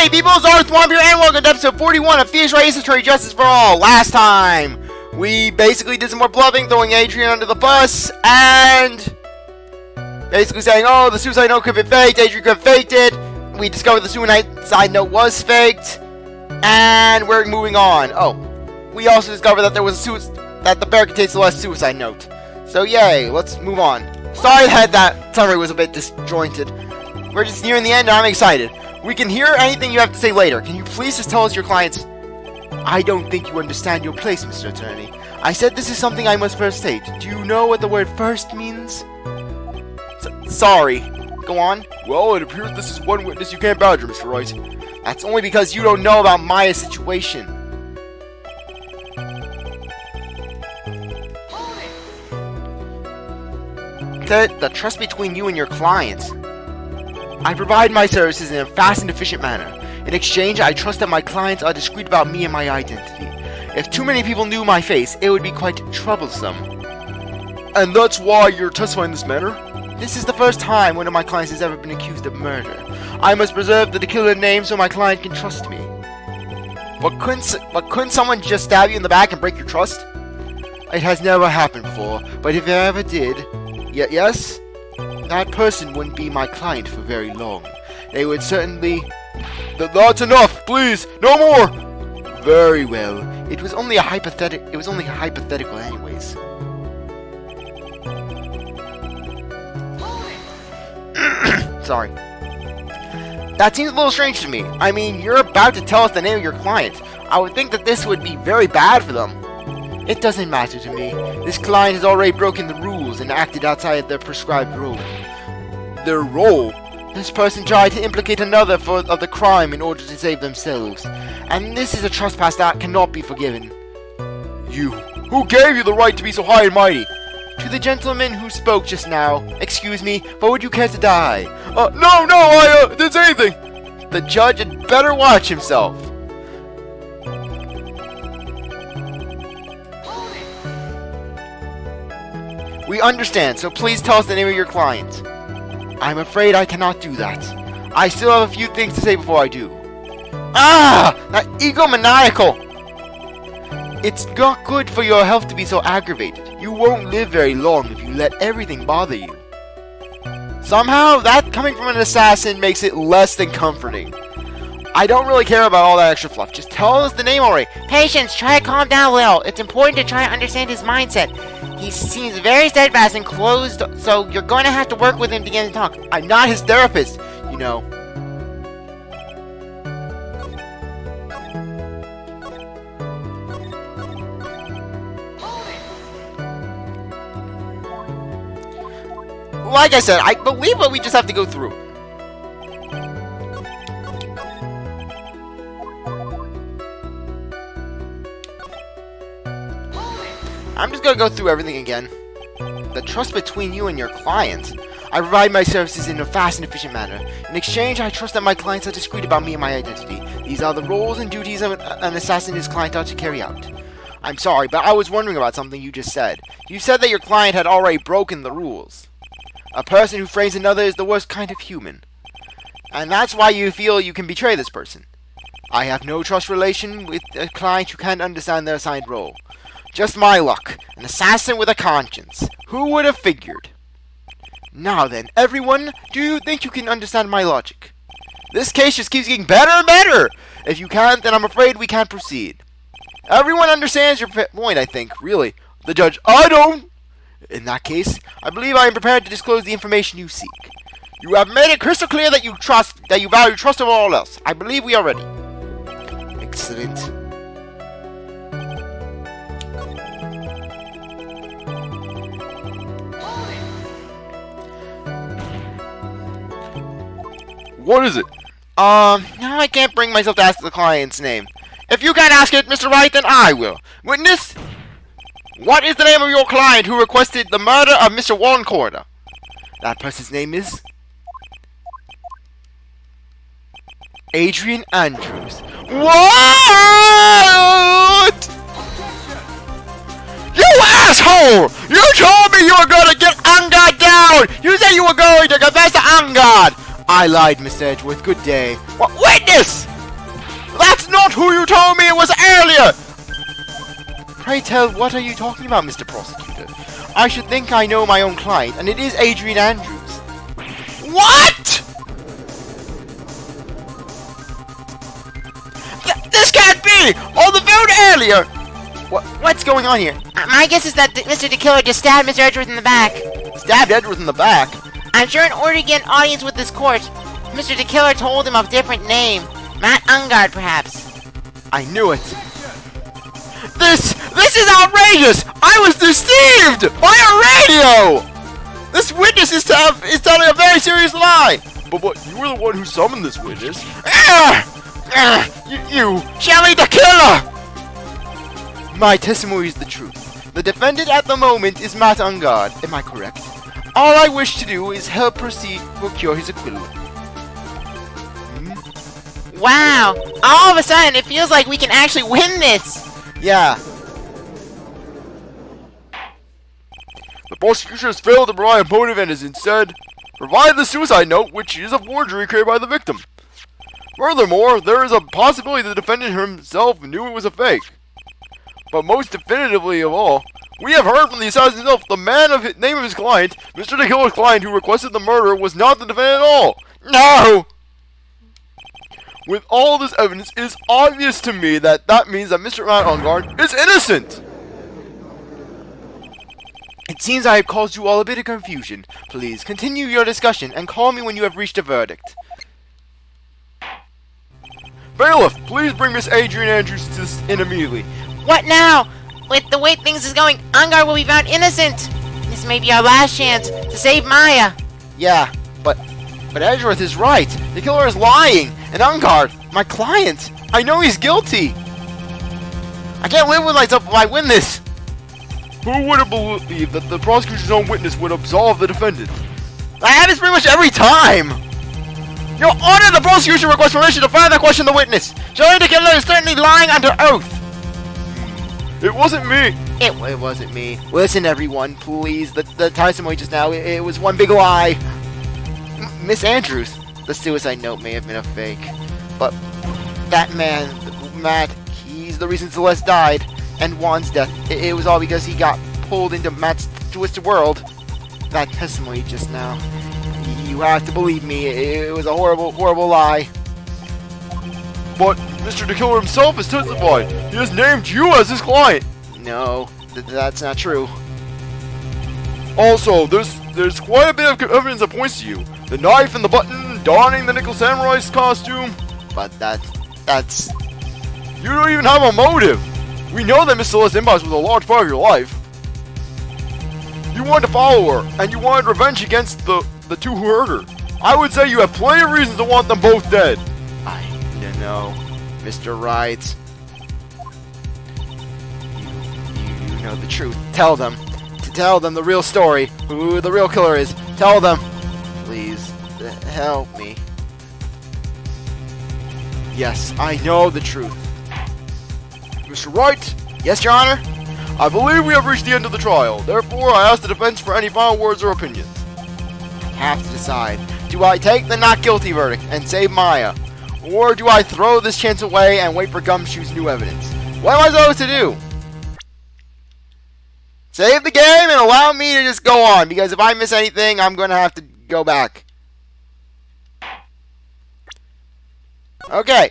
Hey people, CzarThwomp here, and welcome to episode 41 of Phoenix Wright Statutory Justice for All. Last time, we basically did some more bluffing, throwing Adrian under the bus, and basically saying, oh, the suicide note could have been faked, Adrian could have faked it. We discovered the suicide note was faked, and we're moving on. Oh, we also discovered that there was that the bear contains the last suicide note. So yay, let's move on. Sorry that summary was a bit disjointed. We're just nearing the end, and I'm excited. We can hear anything you have to say later. Can you please just tell us your clients? I don't think you understand your place, Mr. Attorney. I said this is something I must first state. Do you know what the word first means? Sorry. Go on. Well, it appears this is one witness you can't badger, Mr. Wright. That's only because you don't know about Maya's situation. The trust between you and your clients. I provide my services in a fast and efficient manner. In exchange, I trust that my clients are discreet about me and my identity. If too many people knew my face, it would be quite troublesome. And that's why you're testifying in this manner? This is the first time one of my clients has ever been accused of murder. I must preserve the killer name so my client can trust me. But couldn't someone just stab you in the back and break your trust? It has never happened before, but if it ever did, yes? That person wouldn't be my client for very long. They would certainly... That's enough, please! No more! Very well. It was only a hypothetical anyways. Sorry. That seems a little strange to me. I mean, you're about to tell us the name of your client. I would think that this would be very bad for them. It doesn't matter to me. This client has already broken the rules and acted outside their prescribed role. Their role? This person tried to implicate another of the crime in order to save themselves. And this is a trespass that cannot be forgiven. You? Who gave you the right to be so high and mighty? To the gentleman who spoke just now. Excuse me, but would you care to die? No, I didn't say anything! The judge had better watch himself. We understand, so please tell us the name of your client. I'm afraid I cannot do that. I still have a few things to say before I do. That egomaniacal! It's not good for your health to be so aggravated. You won't live very long if you let everything bother you. Somehow, that coming from an assassin makes it less than comforting. I don't really care about all that extra fluff. Just tell us the name already. Patience, try to calm down a little. It's important to try to understand his mindset. He seems very steadfast and closed, so you're going to have to work with him to get him to talk. I'm not his therapist, you know. Like I said, I believe what we just have to go through. I'm just gonna go through everything again. The trust between you and your client. I provide my services in a fast and efficient manner. In exchange, I trust that my clients are discreet about me and my identity. These are the roles and duties of an assassin and his client are to carry out. I'm sorry, but I was wondering about something you just said. You said that your client had already broken the rules. A person who frames another is the worst kind of human. And that's why you feel you can betray this person. I have no trust relation with a client who can't understand their assigned role. Just my luck. An assassin with a conscience. Who would have figured? Now then, everyone, do you think you can understand my logic? This case just keeps getting better and better! If you can't, then I'm afraid we can't proceed. Everyone understands your point, I think, really. The judge, I don't! In that case, I believe I am prepared to disclose the information you seek. You have made it crystal clear that you value trust over all else. I believe we are ready. Excellent. What is it? Now I can't bring myself to ask the client's name. If you can't ask it, Mr. Wright, then I will. Witness, what is the name of your client who requested the murder of Mr. Warren Corder? That person's name is... Adrian Andrews. What? You asshole! You told me you were going to get Angad down! You said you were going to confess to Angad! I lied, Mr. Edgeworth. Good day. What? Witness! not who you told me it was earlier! Pray tell, what are you talking about, Mr. Prosecutor? I should think I know my own client, and it is Adrian Andrews. What?! This can't be! On the phone earlier! What's going on here? My guess is that Mr. DeKiller just stabbed Mr. Edgeworth in the back. Stabbed Edgeworth in the back? I'm sure in order to get an audience with this court, Mr. DeKiller told him a different name. Matt Ungard, perhaps. I knew it. This is outrageous! I was deceived by a radio! This witness is telling a very serious lie! But you were the one who summoned this witness. You, Shelly the killer! My testimony is the truth. The defendant at the moment is Matt Ungard. Am I correct? All I wish to do is help proceed to procure his acquittal. Wow! All of a sudden, it feels like we can actually win this! Yeah. The prosecution has failed to provide a motive and has instead provided the suicide note, which is a forgery created by the victim. Furthermore, there is a possibility the defendant himself knew it was a fake. But most definitively of all, we have heard from the assassin himself, the man of name of his client, Mr. DeKiller's client who requested the murder, was not the defendant at all. No! With all this evidence, it is obvious to me that means that Mr. Matt Ungard is innocent! It seems I have caused you all a bit of confusion. Please, continue your discussion and call me when you have reached a verdict. Bailiff, please bring Miss Adrian Andrews to this in immediately. What now? With the way things is going, Ungard will be found innocent! This may be our last chance to save Maya! Yeah, but Edgeworth is right. The killer is lying. And Ungard, my client, I know he's guilty. I can't live with myself if I win this. Who would have believed that the prosecution's own witness would absolve the defendant? That happens pretty much every time. Your Honor, the prosecution requests permission to further question the witness. Showing the killer is certainly lying under oath. It wasn't me. It wasn't me. Listen, everyone, please. The testimony just now, it was one big lie. Miss Andrews, the suicide note may have been a fake, but that man, Matt, he's the reason Celeste died, and Juan's death, it was all because he got pulled into Matt's twisted world. That testimony just now, you have to believe me, it was a horrible, horrible lie. But Mr. DeKiller himself has testified. He has named you as his client. No, that's not true. Also, there's quite a bit of evidence that points to you. The knife and the button, donning the Nickel Samurai's costume. But that's... You don't even have a motive. We know that Miss Celeste Inbox was a large part of your life. You wanted to follow her, and you wanted revenge against the two who hurt her. I would say you have plenty of reasons to want them both dead. I don't know, Mr. Wright. You know the truth. Tell them. Tell them the real story. Who the real killer is. Tell them. Please, help me. Yes, I know the truth. Mr. Wright? Yes, Your Honor? I believe we have reached the end of the trial. Therefore, I ask the defense for any final words or opinions. I have to decide. Do I take the not guilty verdict and save Maya? Or do I throw this chance away and wait for Gumshoe's new evidence? What am I supposed to do? Save the game and allow me to just go on, because if I miss anything, I'm going to have to go back. Okay.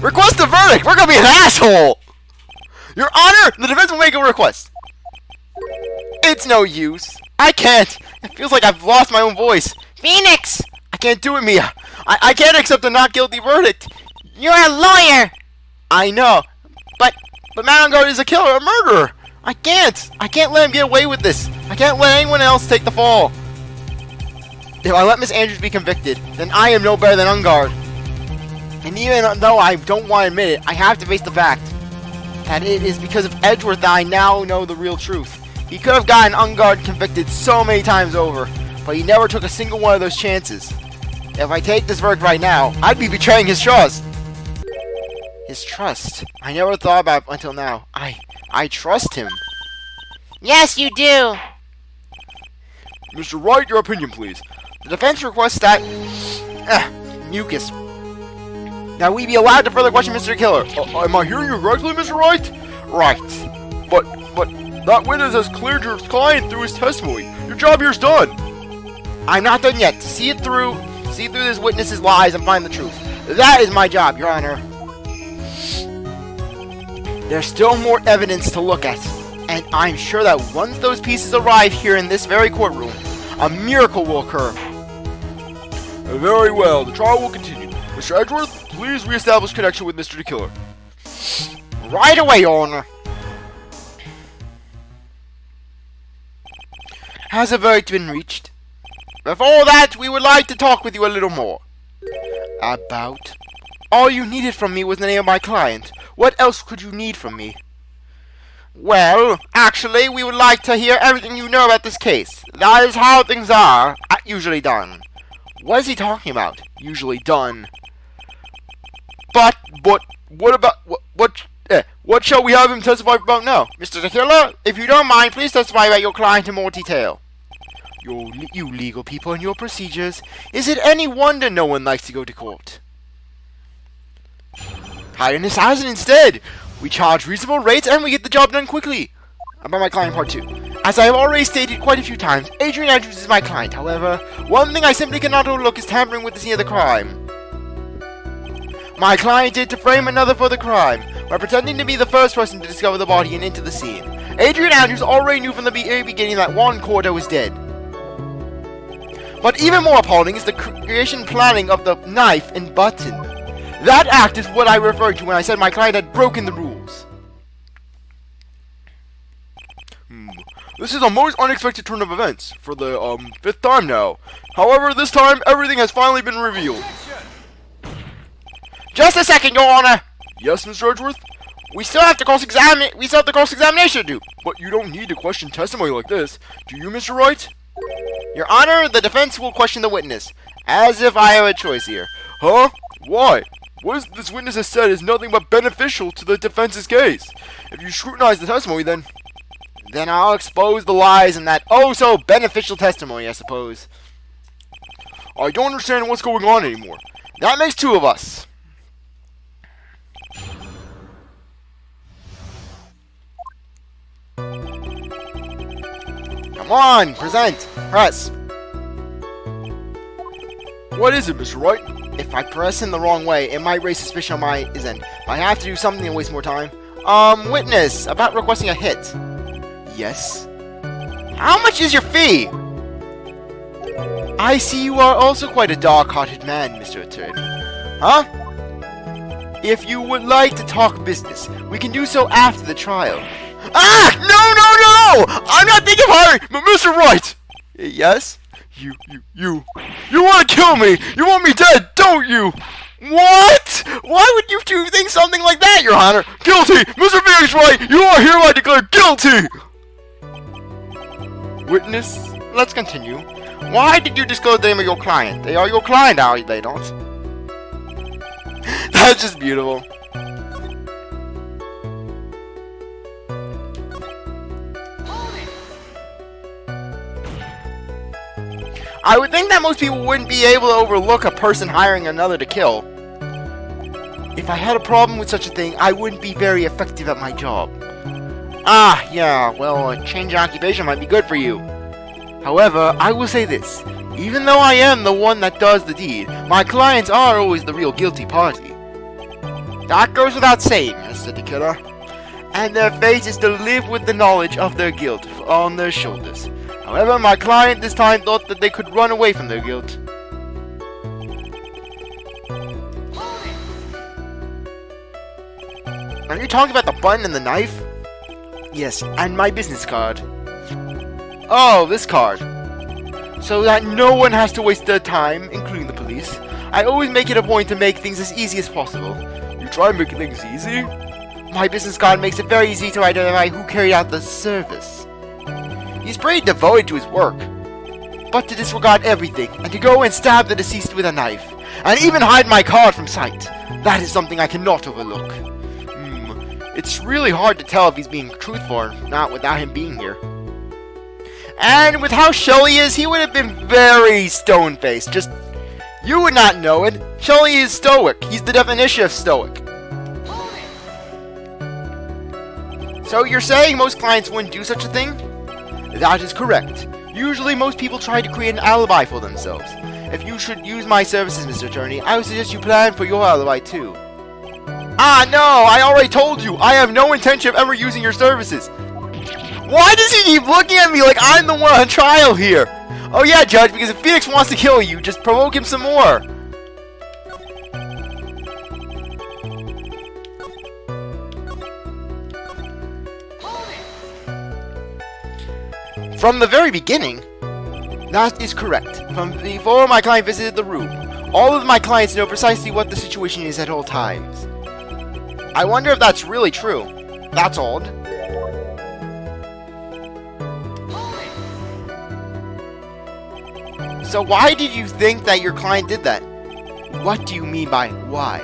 Request the verdict! We're going to be an asshole! Your Honor, the defense will make a request. It's no use. I can't. It feels like I've lost my own voice. Phoenix! I can't do it, Mia. I can't accept a not guilty verdict. You're a lawyer! I know. But Matt Ungard is a killer, a murderer. I can't let him get away with this. I can't let anyone else take the fall. If I let Miss Andrews be convicted, then I am no better than Ungard. And even though I don't want to admit it, I have to face the fact that it is because of Edgeworth that I now know the real truth. He could have gotten Ungard convicted so many times over, but he never took a single one of those chances. If I take this verdict right now, I'd be betraying his trust. His trust? I never thought about it until now. I trust him. Yes, you do. Mr. Wright, your opinion, please. The defense requests that... mucus. that we be allowed to further question Mr. Killer. Am I hearing you correctly, Mr. Wright? Right. But that witness has cleared your client through his testimony. Your job here's done. I'm not done yet. See through this witness's lies and find the truth. That is my job, Your Honor. There's still more evidence to look at, and I'm sure that once those pieces arrive here in this very courtroom, a miracle will occur. Very well, the trial will continue. Mr. Edgeworth, please reestablish connection with Mr. Killer. Right away, Your Honor. Has a verdict been reached? Before that, we would like to talk with you a little more. About? All you needed from me was the name of my client. What else could you need from me? Well, actually, we would like to hear everything you know about this case. That is how things are usually done. What is he talking about? Usually done. But what about what shall we have him testify about now? Mr. Killer, if you don't mind, please testify about your client in more detail. You legal people and your procedures. Is it any wonder no one likes to go to court? Hire an assassin instead. We charge reasonable rates and we get the job done quickly. About my client part 2. As I have already stated quite a few times, Adrian Andrews is my client. However, one thing I simply cannot overlook is tampering with the scene of the crime. My client did to frame another for the crime by pretending to be the first person to discover the body and enter the scene. Adrian Andrews already knew from the very beginning that Juan Cordo was dead. But even more appalling is the creation planning of the knife and button. That act is what I referred to when I said my client had broken the rules. This is a most unexpected turn of events, for the 5th time now. However, this time, everything has finally been revealed. Just a second, Your Honor! Yes, Mr. Edgeworth? We still have the cross-examination to do. But you don't need to question testimony like this, do you, Mr. Wright? Your Honor, the defense will question the witness, as if I have a choice here. Huh? Why? What this witness has said is nothing but beneficial to the defense's case. If you scrutinize the testimony, then I'll expose the lies in that oh-so-beneficial testimony, I suppose. I don't understand what's going on anymore. That makes 2 of us. Come on, present, press. What is it, Mr. Wright? If I press in the wrong way, it might raise suspicion on my end. I have to do something and waste more time. Witness, about requesting a hit. Yes. How much is your fee? I see you are also quite a dark-hearted man, Mr. Attorney. Huh? If you would like to talk business, we can do so after the trial. Ah! No! I'm not thinking of hiring, but Mr. Wright! Yes? You want to kill me! You want me dead, don't you? What? Why would you two think something like that, Your Honor? Guilty! Mr. Phoenix Wright, you are hereby declared guilty! Witness, let's continue. Why did you disclose the name of your client? They are your client, are they not? That's just beautiful. I would think that most people wouldn't be able to overlook a person hiring another to kill. If I had a problem with such a thing, I wouldn't be very effective at my job. Ah, yeah, well, a change in occupation might be good for you. However, I will say this. Even though I am the one that does the deed, my clients are always the real guilty party. That goes without saying, Mr. the Killer. And their fate is to live with the knowledge of their guilt on their shoulders. However, my client this time thought that they could run away from their guilt. Are you talking about the button and the knife? Yes, and my business card. Oh, this card. So that no one has to waste their time, including the police. I always make it a point to make things as easy as possible. You try making things easy? My business card makes it very easy to identify who carried out the service. He's pretty devoted to his work. But to disregard everything, and to go and stab the deceased with a knife, and even hide my card from sight, that is something I cannot overlook. It's really hard to tell if he's being truthful or not without him being here. And with how Shelly is, he would have been very stone-faced, just You would not know it. Shelly is stoic. He's the definition of stoic. So you're saying most clients wouldn't do such a thing? That is correct. Usually most people try to create an alibi for themselves. If you should use my services, Mr. Attorney, I would suggest you plan for your alibi too. Ah, no! I already told you! I have no intention of ever using your services! Why does he keep looking at me like I'm the one on trial here? Oh yeah, Judge, because if Phoenix wants to kill you, just provoke him some more! From the very beginning? That is correct. From before my client visited the room, all of my clients know precisely what the situation is at all times. I wonder if that's really true. That's odd. So why did you think that your client did that? What do you mean by why?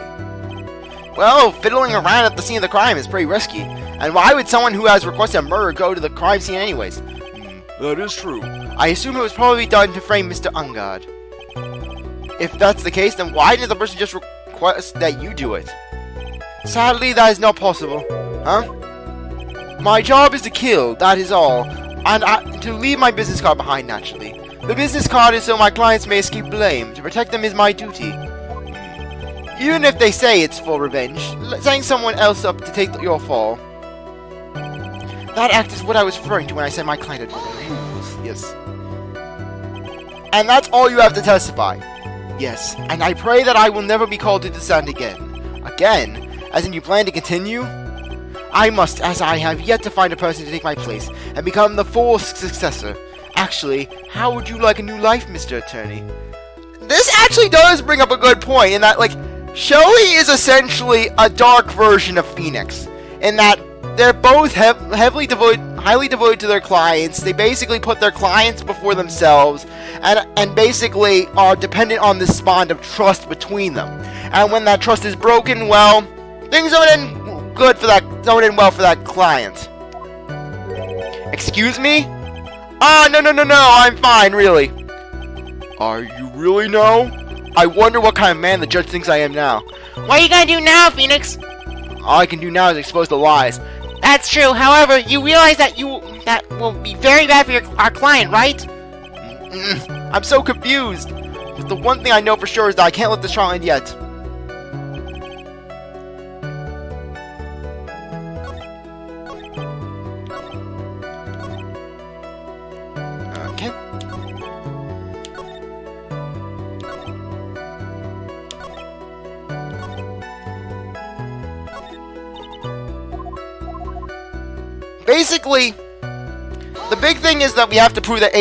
Well, fiddling around at the scene of the crime is pretty risky. And why would someone who has requested a murder go to the crime scene anyways? That is true. I assume it was probably done to frame Mr. Ungard. If that's the case, then why didn't the person just request that you do it? Sadly, that is not possible. Huh? My job is to kill, that is all. And to leave my business card behind, naturally. The business card is so my clients may escape blame. To protect them is my duty. Even if they say it's for revenge, setting someone else up to take your fall. That act is what I was referring to when I said my client had rules. Yes. And that's all you have to testify. Yes. And I pray that I will never be called to the stand again. Again? As in you plan to continue? I must, as I have yet to find a person to take my place and become the full successor. Actually, how would you like a new life, Mr. Attorney? This actually does bring up a good point in that, like, Shelly is essentially a dark version of Phoenix. In that they're both highly devoted to their clients. They basically put their clients before themselves and basically are dependent on this bond of trust between them. And when that trust is broken, well, things don't end good for that, don't end well for that client. Excuse me? Ah, no, I'm fine, really. Are you really now? I wonder what kind of man the judge thinks I am now. What are you gonna do now, Phoenix? All I can do now is expose the lies. That's true. However, you realize that will be very bad for our client, right? I'm so confused. But the one thing I know for sure is that I can't let this trial end yet. Okay. Basically, the big thing is that we have to prove that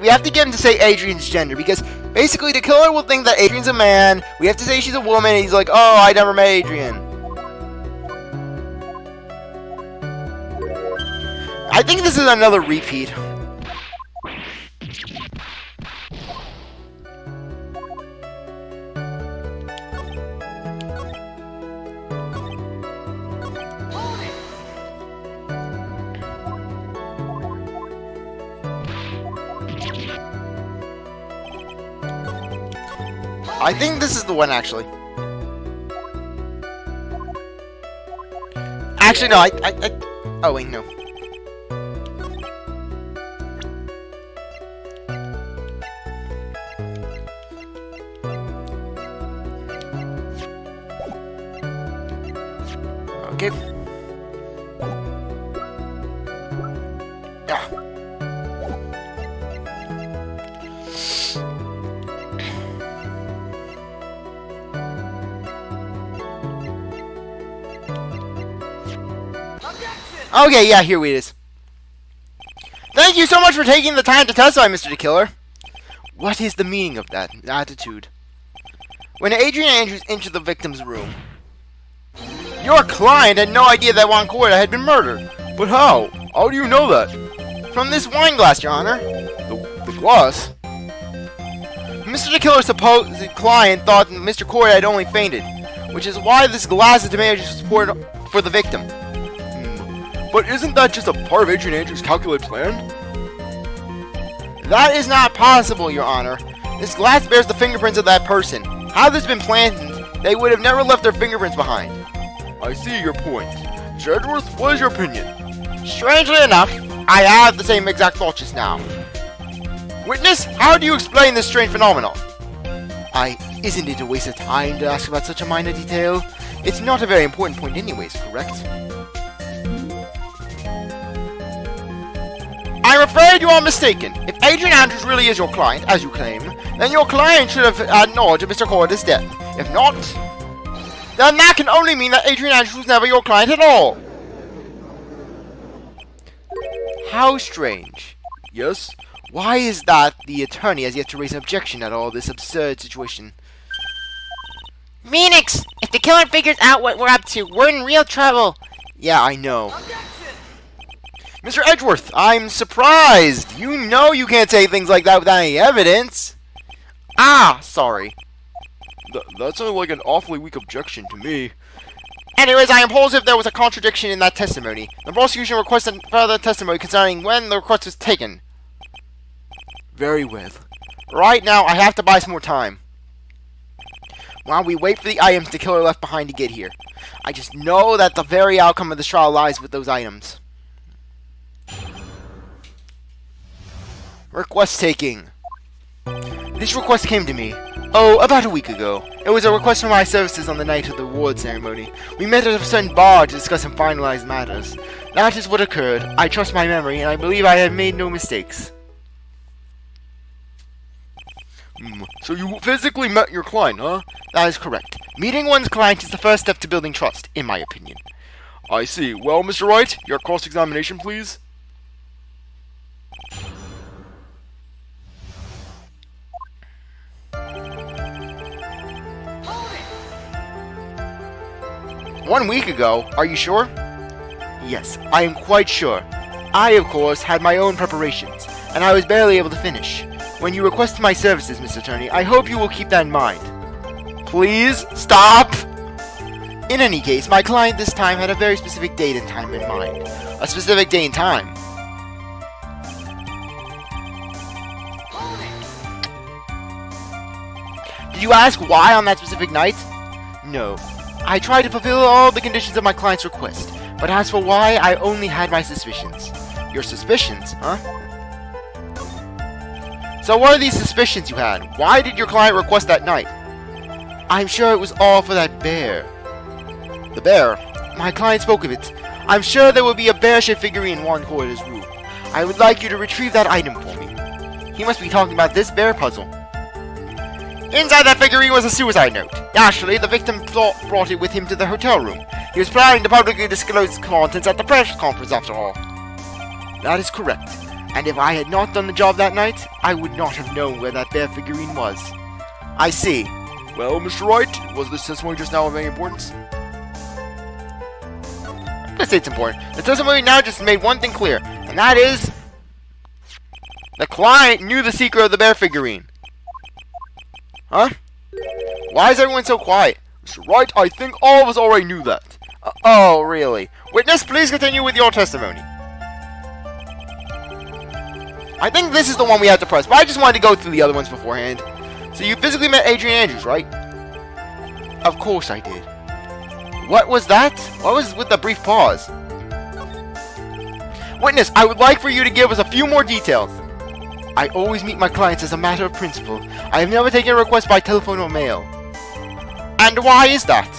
we have to get him to say Adrian's gender, because basically the killer will think that Adrian's a man, we have to say she's a woman, and he's like, oh, I never met Adrian. I think this is another repeat. I think this is the one, actually. Actually, no, oh, wait, no. Okay. Yeah. Okay, yeah, here it is. Thank you so much for taking the time to testify, Mr. the Killer. What is the meaning of that attitude? When Adrian enters into the victim's room, your client had no idea that Juan Corda had been murdered. But how? How do you know that? From this wine glass, Your Honor. The glass? Mr. the Killer's supposed client thought that Mr. Corda had only fainted, which is why this glass is demanded support for the victim. But isn't that just a part of Adrian Andrews' calculated plan? That is not possible, Your Honor. This glass bears the fingerprints of that person. Had this been planned, they would have never left their fingerprints behind. I see your point. Mr. Edgeworth, what is your opinion? Strangely enough, I have the same exact thought just now. Witness, how do you explain this strange phenomenon? Isn't it a waste of time to ask about such a minor detail? It's not a very important point anyways, correct? I'm afraid you are mistaken. If Adrian Andrews really is your client, as you claim, then your client should have had knowledge of Mr. Corder's death. If not, then that can only mean that Adrian Andrews was never your client at all. How strange. Yes? Why is that the attorney has yet to raise an objection at all this absurd situation? Phoenix! If the killer figures out what we're up to, we're in real trouble. Yeah, I know. Mr. Edgeworth, I'm surprised. You know you can't say things like that without any evidence. Ah, sorry. That sounded like an awfully weak objection to me. Anyways, I am positive there was a contradiction in that testimony. The prosecution requested further testimony concerning when the request was taken. Very well. Right now, I have to buy some more time. While we wait for the items the killer left behind to get here. I just know that the very outcome of this trial lies with those items. Request taking. This request came to me, about a week ago. It was a request for my services on the night of the award ceremony. We met at a certain bar to discuss and finalize matters. That is what occurred. I trust my memory, and I believe I have made no mistakes. So you physically met your client, huh? That is correct. Meeting one's client is the first step to building trust, in my opinion. I see. Well, Mr. Wright, your cross-examination, please. "1 week ago, are you sure?" "Yes, I am quite sure. I, of course, had my own preparations, and I was barely able to finish. When you requested my services, Mr. Attorney, I hope you will keep that in mind." "Please, stop!" In any case, my client this time had a very specific date and time in mind. A specific date and time. Did you ask why on that specific night? No. I tried to fulfill all the conditions of my client's request, but as for why, I only had my suspicions. Your suspicions, huh? So what are these suspicions you had? Why did your client request that night? I'm sure it was all for that bear. The bear? My client spoke of it. I'm sure there will be a bear-shaped figurine in Warren Corder's room. I would like you to retrieve that item for me. He must be talking about this bear puzzle. Inside that figurine was a suicide note. Actually, the victim brought it with him to the hotel room. He was planning to publicly disclose its contents at the press conference after all. That is correct. And if I had not done the job that night, I would not have known where that bear figurine was. I see. Well, Mr. Wright, was this testimony just now of any importance? Let's say it's important. The testimony now just made one thing clear, and that is... the client knew the secret of the bear figurine. Huh? Why is everyone so quiet? Mr. Wright, I think all of us already knew that. Oh, really? Witness, please continue with your testimony. I think this is the one we have to press, but I just wanted to go through the other ones beforehand. So you physically met Adrian Andrews, right? Of course I did. What was that? What was with the brief pause? Witness, I would like for you to give us a few more details. I always meet my clients as a matter of principle. I have never taken a request by telephone or mail. And why is that?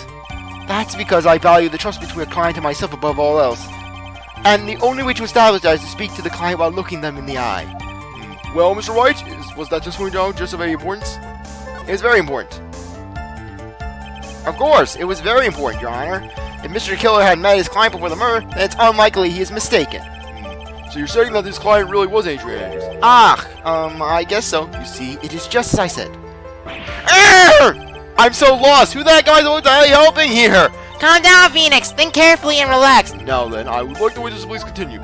That's because I value the trust between a client and myself above all else. And the only way to establish that is to speak to the client while looking them in the eye. Well, Mr. Wright, was that testimony now just of any importance? It was very important. Of course, it was very important, Your Honor. If Mr. Killer had met his client before the murder, then it's unlikely he is mistaken. So you're saying that this client really was Adrian Andrews? I guess so. You see, it is just as I said. I'm so lost! Who the heck am I helping here? Calm down, Phoenix. Think carefully and relax. Now then, I would like the witness to please continue.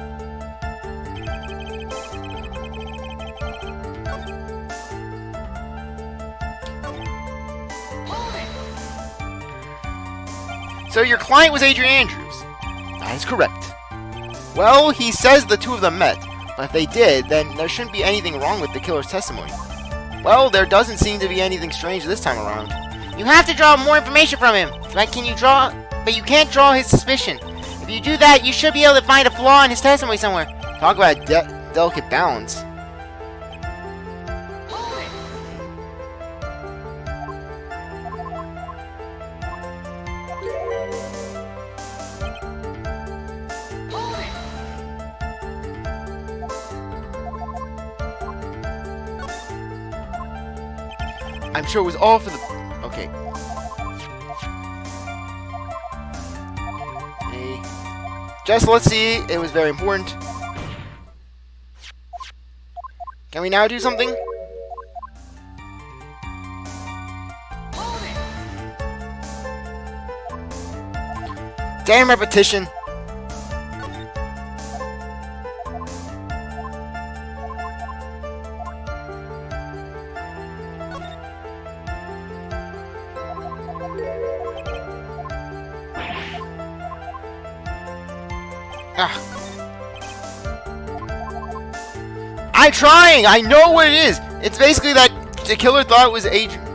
So your client was Adrian Andrews? That is correct. Well, he says the two of them met, but if they did, then there shouldn't be anything wrong with the killer's testimony. Well, there doesn't seem to be anything strange this time around. You have to draw more information from him. But you can't draw his suspicion. If you do that, you should be able to find a flaw in his testimony somewhere. Talk about delicate balance. I'm sure it was all for the... Okay. Just let's see. It was very important. Can we now do something? Damn repetition. I'm trying! I know what it is! It's basically that the killer thought it was Adrian.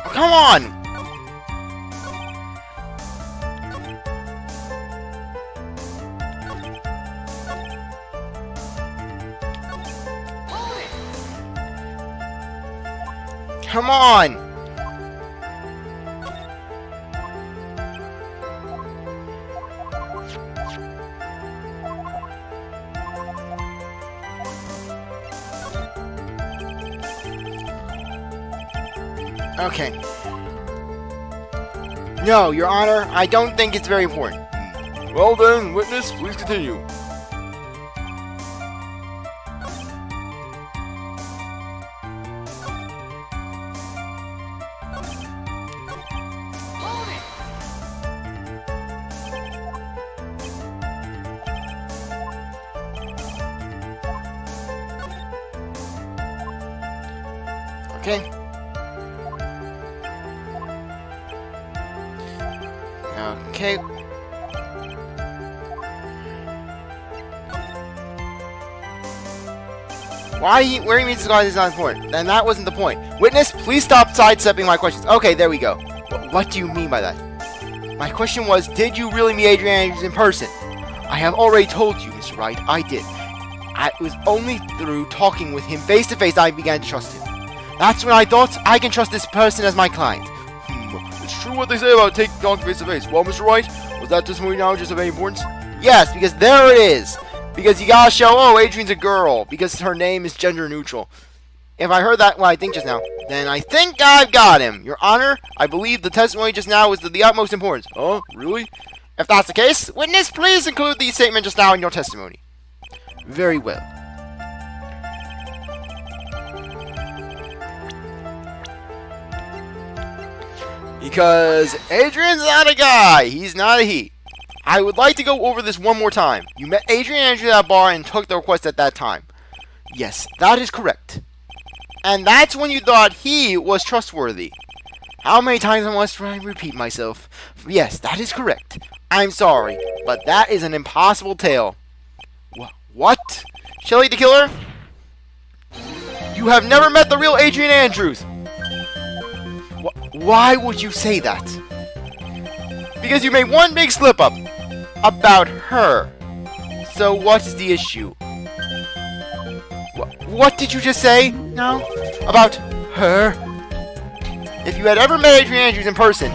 Oh, come on! Come on! Okay. No, Your Honor, I don't think it's very important. Well then, witness, please continue. Okay. Okay. Why are you wearing these guys is not important? Then that wasn't the point. Witness, please stop sidestepping my questions. Okay, there we go. What do you mean by that? My question was, did you really meet Adrian Andrews in person? I have already told you, Mr. Wright, I did. It was only through talking with him face to face I began to trust him. That's when I thought I can trust this person as my client. It's true what they say about taking talk face to face. Well, Mr. Wright, was that testimony now just of any importance? Yes, because there it is. Because you gotta show, oh, Adrian's a girl. Because her name is gender neutral. If I heard that, well, I think just now, then I think I've got him. Your Honor, I believe the testimony just now was of the utmost importance. Oh, really? If that's the case, witness, please include the statement just now in your testimony. Very well. Because Adrian's not a guy. He's not a he. I would like to go over this one more time. You met Adrian Andrews at a bar and took the request at that time. Yes, that is correct. And that's when you thought he was trustworthy. How many times must I repeat myself? Yes, that is correct. I'm sorry, but that is an impossible tale. What? Shelly the killer? You have never met the real Adrian Andrews. Why would you say that? Because you made one big slip up about her. So what's the issue? What did you just say? No? About her? If you had ever met Adrian Andrews in person,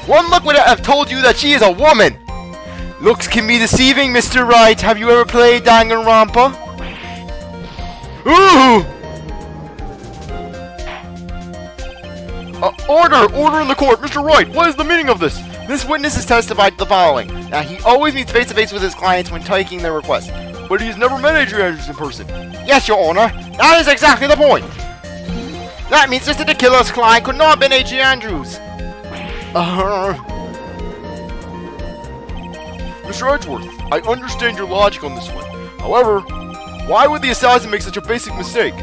one look would have told you that she is a woman. Looks can be deceiving, Mr. Wright. Have you ever played Danganronpa? Ooh! Order in the court. Mr. Wright, what is the meaning of this? This witness has testified the following. Now, he always meets face-to-face with his clients when taking their request. But he's never met Adrian Andrews in person. Yes, Your Honor. That is exactly the point. That means Mr. the killer's client could not have been Adrian Andrews. Mr. Edgeworth, I understand your logic on this one. However, why would the assassin make such a basic mistake?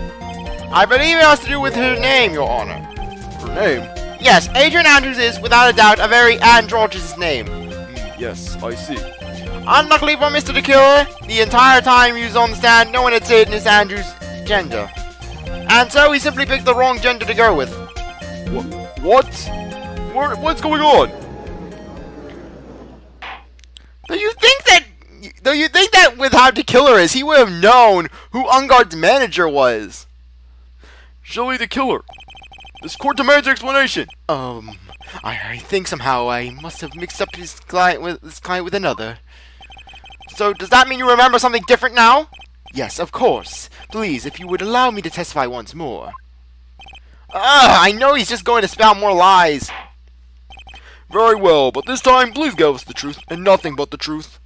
I believe it has to do with her name, Your Honor. Her name? Yes, Adrian Andrews is, without a doubt, a very androgynous name. Yes, I see. Unluckily for Mr. the Killer, the entire time he was on the stand, no one had said Miss Andrews' gender. And so he simply picked the wrong gender to go with. What? What's going on? Do you think that with how the killer is, he would have known who Unguard's manager was? Shelly the Killer. This court demands explanation. I think somehow I must have mixed up his client with another. So does that mean you remember something different now? Yes, of course. Please, if you would allow me to testify once more. I know he's just going to spout more lies. Very well, but this time, please give us the truth, and nothing but the truth.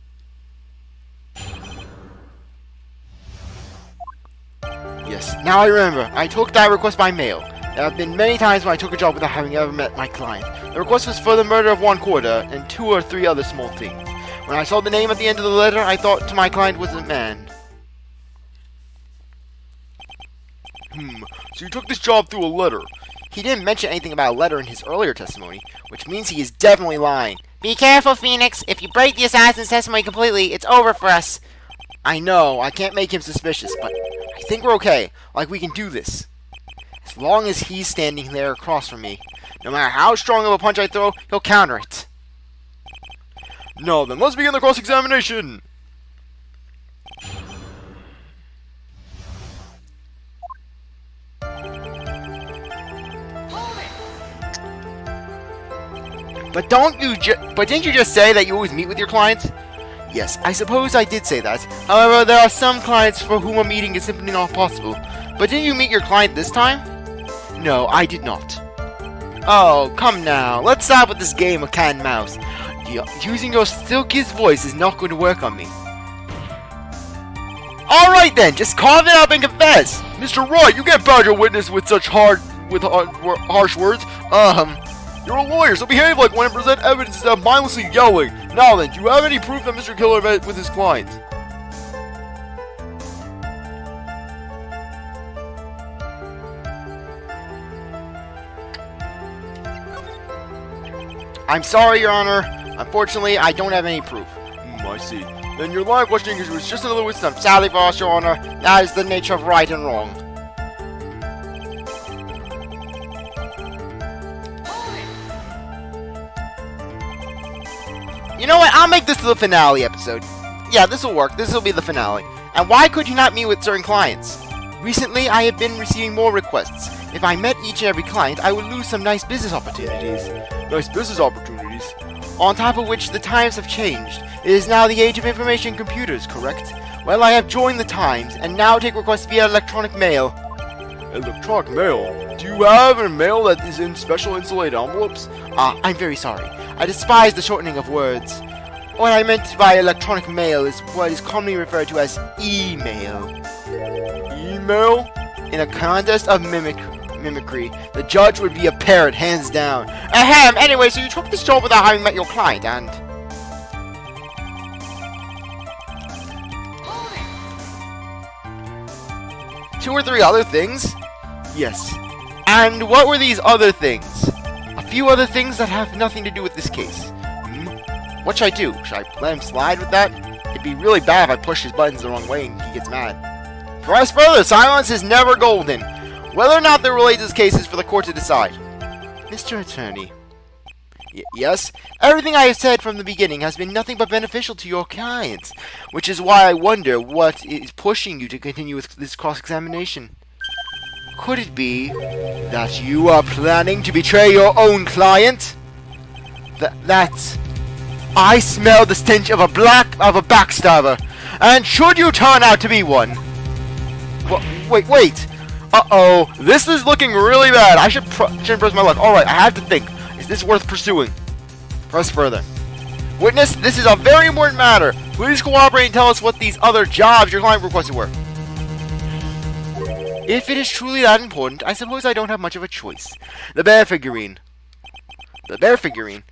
Yes, now I remember. I took that request by mail. There have been many times when I took a job without having ever met my client. The request was for the murder of one quarter and 2 or 3 other small things. When I saw the name at the end of the letter, I thought to my client was a man. So you took this job through a letter. He didn't mention anything about a letter in his earlier testimony, which means he is definitely lying. Be careful, Phoenix. If you break the assassin's testimony completely, it's over for us. I know, I can't make him suspicious, but I think we're okay. Like, we can do this. As long as he's standing there across from me. No matter how strong of a punch I throw, he'll counter it. Now then, let's begin the cross-examination. But didn't you just say that you always meet with your clients? Yes, I suppose I did say that. However, there are some clients for whom a meeting is simply not possible. But didn't you meet your client this time? No, I did not. Oh, come now. Let's stop with this game of cat and mouse. Using your silkiest voice is not going to work on me. Alright then, just cough it up and confess. Mr. Wright, you can't badger a witness with such harsh words. You're a lawyer, so behave like one and present evidence instead of mindlessly yelling. Now then, do you have any proof that Mr. Killer met with his client? I'm sorry, Your Honor. Unfortunately, I don't have any proof. I see. Then your line of questioning was just another witness. I'm sadly false, Your Honor. That is the nature of right and wrong. You know what? I'll make this the finale episode. Yeah, this will work. This will be the finale. And why could you not meet with certain clients? Recently, I have been receiving more requests. If I met each and every client, I would lose some nice business opportunities. Nice business opportunities? On top of which, the times have changed. It is now the age of information and computers, correct? Well, I have joined the times, and now take requests via electronic mail. Electronic mail? Do you have a mail that is in special insulated envelopes? I'm very sorry. I despise the shortening of words. What I meant by electronic mail is what is commonly referred to as email. Email? In a contest of mimicry, the judge would be a parrot, hands down. Ahem, anyway, so you took this job without having met your client, and... 2 or 3 other things? Yes. And what were these other things? A few other things that have nothing to do with this case. What should I do? Should I let him slide with that? It'd be really bad if I push his buttons the wrong way and he gets mad. Press further! Silence is never golden! Whether or not they're related to this case is for the court to decide. Mr. Attorney. Yes? Everything I have said from the beginning has been nothing but beneficial to your clients, which is why I wonder what is pushing you to continue with this cross-examination. Could it be that you are planning to betray your own client? That I smell the stench of a backstabber, and should you turn out to be one? Wait. Uh-oh, this is looking really bad. I should press my luck. Alright, I have to think. Is this worth pursuing? Press further. Witness, this is a very important matter. Please cooperate and tell us what these other jobs your client requested were. If it is truly that important, I suppose I don't have much of a choice. The bear figurine. The bear figurine.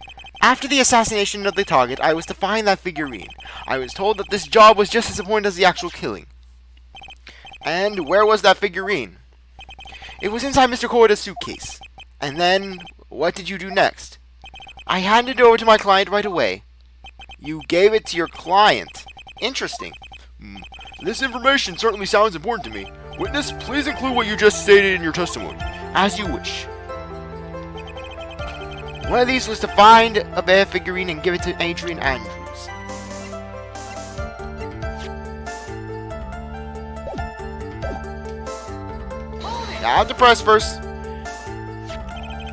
After the assassination of the target, I was to find that figurine. I was told that this job was just as important as the actual killing. And where was that figurine? It was inside Mr. Corda's suitcase. And then, What did you do next? I handed it over to my client right away. You gave it to your client. Interesting. This information certainly sounds important to me. Witness, please include what you just stated in your testimony. As you wish. One of these was to find a bear figurine and give it to Adrian Andrews. Now I have to press first.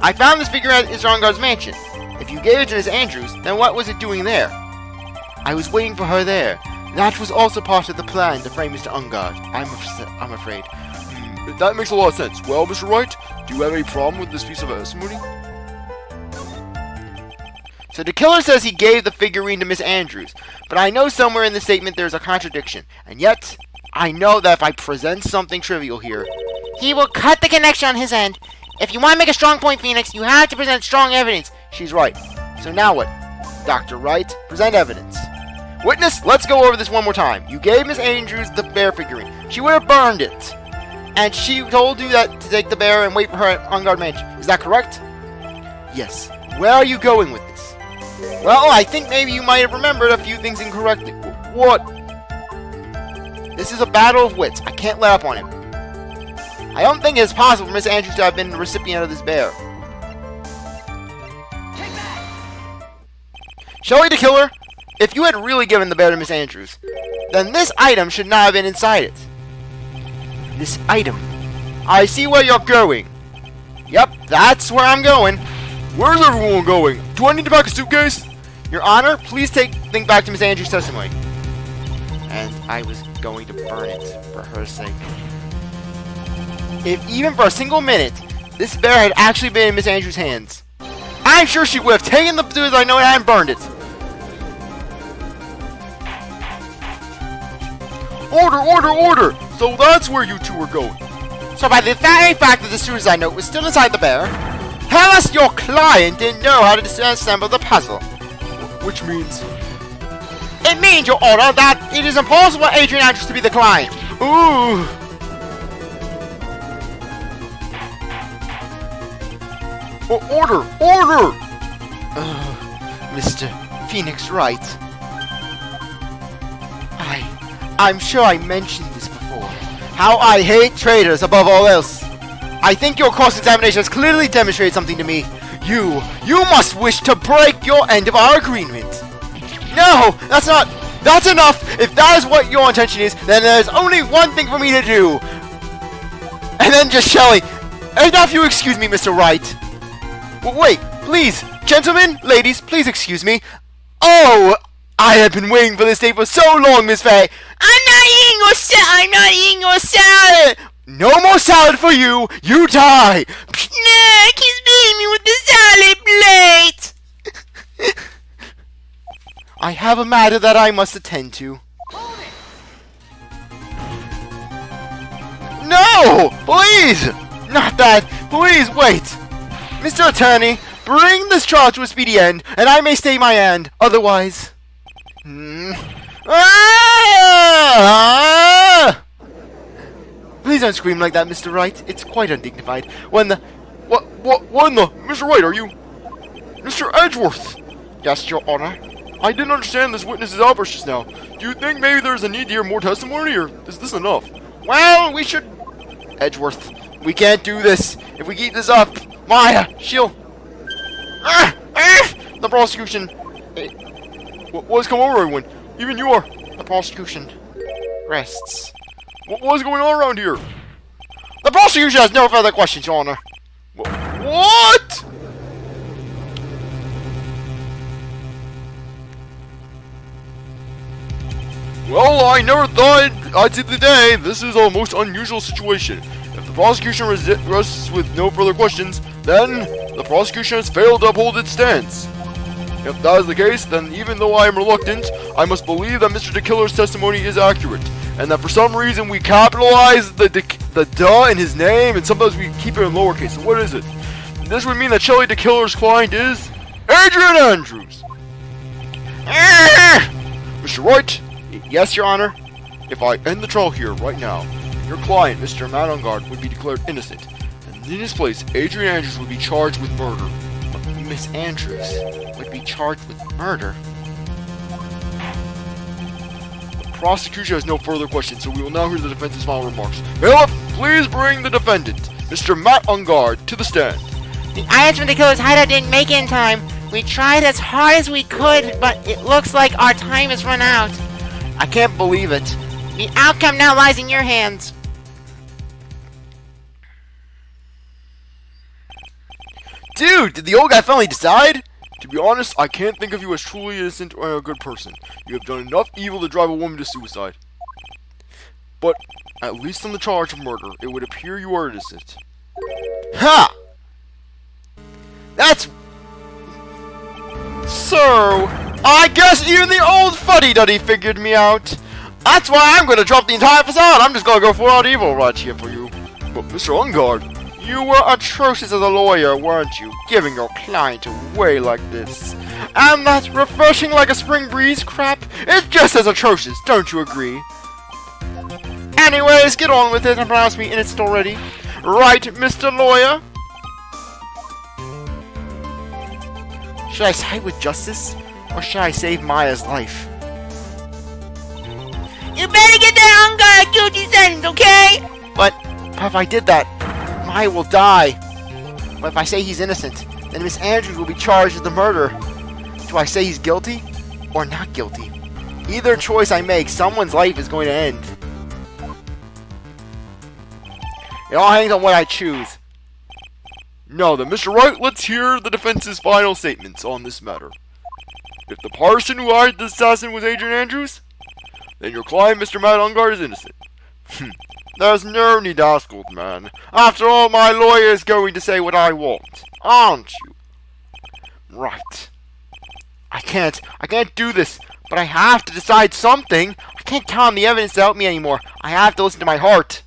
I found this figure at Mr. Engarde's mansion. If you gave it to Miss Andrews, then what was it doing there? I was waiting for her there. That was also part of the plan to frame Mr. Engarde, I'm afraid. That makes a lot of sense. Well, Mr. Wright, do you have any problem with this piece of testimony? So the killer says he gave the figurine to Miss Andrews, but I know somewhere in the statement there's a contradiction, and yet, I know that if I present something trivial here, He will cut the connection on his end. If you want to make a strong point, Phoenix, you have to present strong evidence. she's right. So now what? Dr. Wright, present evidence. Witness, let's go over this one more time. You gave Miss Andrews the bear figurine. She would have burned it. And she told you that to take the bear and wait for her at Engarde Mansion. Is that correct? Yes. Where are you going with this? Well, I think maybe you might have remembered a few things incorrectly. What? This is a battle of wits. I can't let up on him. I don't think it's possible for Miss Andrews to have been the recipient of this bear. Shelly the killer, if you had really given the bear to Miss Andrews, then this item should not have been inside it. This item. I see where you're going. Yep, that's where I'm going. Where's everyone going? Do I need to pack a suitcase? Your Honor, please think back to Miss Andrews' testimony. And I was going to burn it for her sake. If even for a single minute, this bear had actually been in Miss Andrews' hands, I'm sure she would have taken the as I know it and burned it. Order, order, order! So that's where you two are going. So by the very fact that the suicide note was still inside the bear, tell us your client didn't know how to disassemble the puzzle. Which means... It means, Your Honor, that it is impossible for Adrian Andrews to be the client. Ooh! Order! Order! Mr. Phoenix Wright. I'm sure I mentioned this before. How I hate traitors above all else. I think your cross-examination has clearly demonstrated something to me. You must wish to break your end of our agreement. No, that's enough. If that is what your intention is, then there's only one thing for me to do. And then just Shelly. And now if you excuse me, Mr. Wright. Wait, please, gentlemen, ladies, please excuse me. Oh, I have been waiting for this day for so long, Miss Faye. I'm not eating your salad. No more salad for you. You die. Look, he's beating me with the salad plate. I have a matter that I must attend to. No! Please! Not that! Please, wait! Mr. Attorney, bring this trial to a speedy end, and I may stay my hand. Otherwise... Please don't scream like that, Mr. Wright. It's quite undignified. What in the... Mr. Wright, are you... Mr. Edgeworth! Yes, Your Honor. I didn't understand this witness's outburst just now. Do you think maybe there's a need to hear more testimony, or is this enough? Well, we should... Edgeworth, we can't do this. If we keep this up, Maya, she'll... The prosecution... What's come over everyone? Even you are... The prosecution rests. What's going on around here? The prosecution has no further questions, Your Honor. What? Well, I never thought I'd see the day. This is a most unusual situation. If the prosecution rests with no further questions, then the prosecution has failed to uphold its stance. If that is the case, then even though I am reluctant, I must believe that Mr. DeKiller's testimony is accurate, and that for some reason we capitalize the duh in his name, and sometimes we keep it in lowercase. So what is it? This would mean that Shelly DeKiller's client is Adrian Andrews. Mr. Wright? Yes, Your Honor. If I end the trial here right now, your client, Mr. Matt Engarde, would be declared innocent, and in his place, Adrian Andrews would be charged with murder. Miss Andrews would be charged with murder. The prosecution has no further questions, so we will now hear the defense's final remarks. Bailiff, please bring the defendant, Mr. Matt Ungard, to the stand. The items from the killer's hideout didn't make it in time. We tried as hard as we could, but it looks like our time has run out. I can't believe it. The outcome now lies in your hands. Dude, did the old guy finally decide? To be honest, I can't think of you as truly innocent or a good person. You have done enough evil to drive a woman to suicide. But, at least on the charge of murder, it would appear you are innocent. Ha! That's... So, I guess even the old fuddy-duddy figured me out. That's why I'm gonna drop the entire facade. I'm just gonna go full out evil right here for you. But Mr. Ungard, You were atrocious as a lawyer, weren't you? Giving your client away like this. And that refreshing like a spring breeze crap is just as atrocious, don't you agree? Anyways, get on with it and pronounce me innocent already. Right, Mr. Lawyer? Should I side with justice? Or should I save Maya's life? You better get that Ungar a guilty sentence, okay? But if I did that, Maya will die. But if I say he's innocent, then Miss Andrews will be charged with the murder. Do I say he's guilty or not guilty? Either choice I make, someone's life is going to end. It all hangs on what I choose. now then, Mr. Wright, let's hear the defense's final statements on this matter. If the person who hired the assassin was Agent Andrews, then your client, Mr. Matt Ungard, is innocent. There's no need to ask, old man. After all, my lawyer is going to say what I want, aren't you? Right. I can't do this, but I have to decide something. I can't count on the evidence to help me anymore. I have to listen to my heart.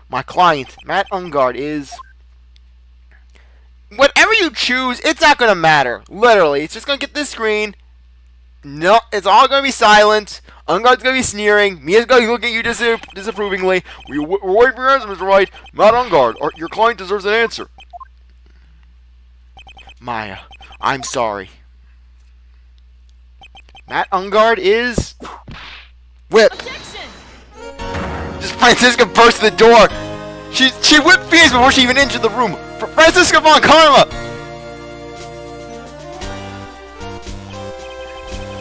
My client, Matt Ungard, is... Whatever you choose, it's not going to matter. Literally, it's just going to get this screen. No, it's all going to be silent. Ungard's going to be sneering. Mia's going to look at you disapprovingly. We're waiting for your answer, Mr. Wright. Matt Ungard, your client deserves an answer. Maya, I'm sorry. Matt Ungard is... whipped. Just Francisca burst through the door. She whipped Phoenix before she even entered the room. Francisca von Karma!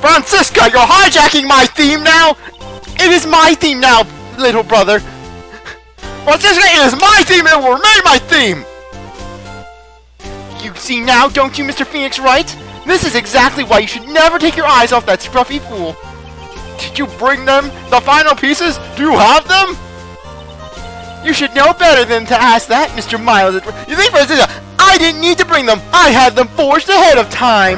Francisca, you're hijacking my theme now! It is my theme now, little brother. Francisca, it is my theme and it will remain my theme! You see now, don't you, Mr. Phoenix Wright? This is exactly why you should never take your eyes off that scruffy fool. Did you bring them? The final pieces? Do you have them? You should know better than to ask that, Mr. Miles. You think, Francisca, I didn't need to bring them. I had them forged ahead of time.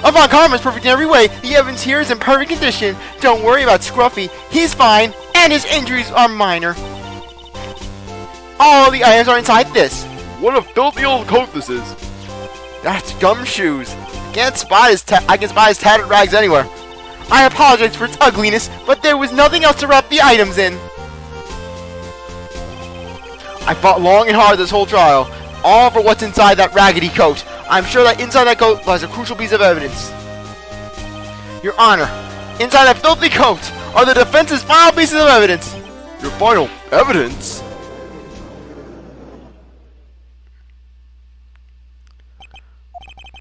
Von Karma is perfect in every way. The evidence here is in perfect condition. Don't worry about Scruffy. He's fine, and his injuries are minor. All the items are inside this. What a filthy old coat this is. That's gumshoes. I can spot his tattered rags anywhere. I apologize for its ugliness, but there was nothing else to wrap the items in. I fought long and hard this whole trial, all for what's inside that raggedy coat. I'm sure that inside that coat lies a crucial piece of evidence. Your Honor, inside that filthy coat are the defense's final pieces of evidence. Your final evidence?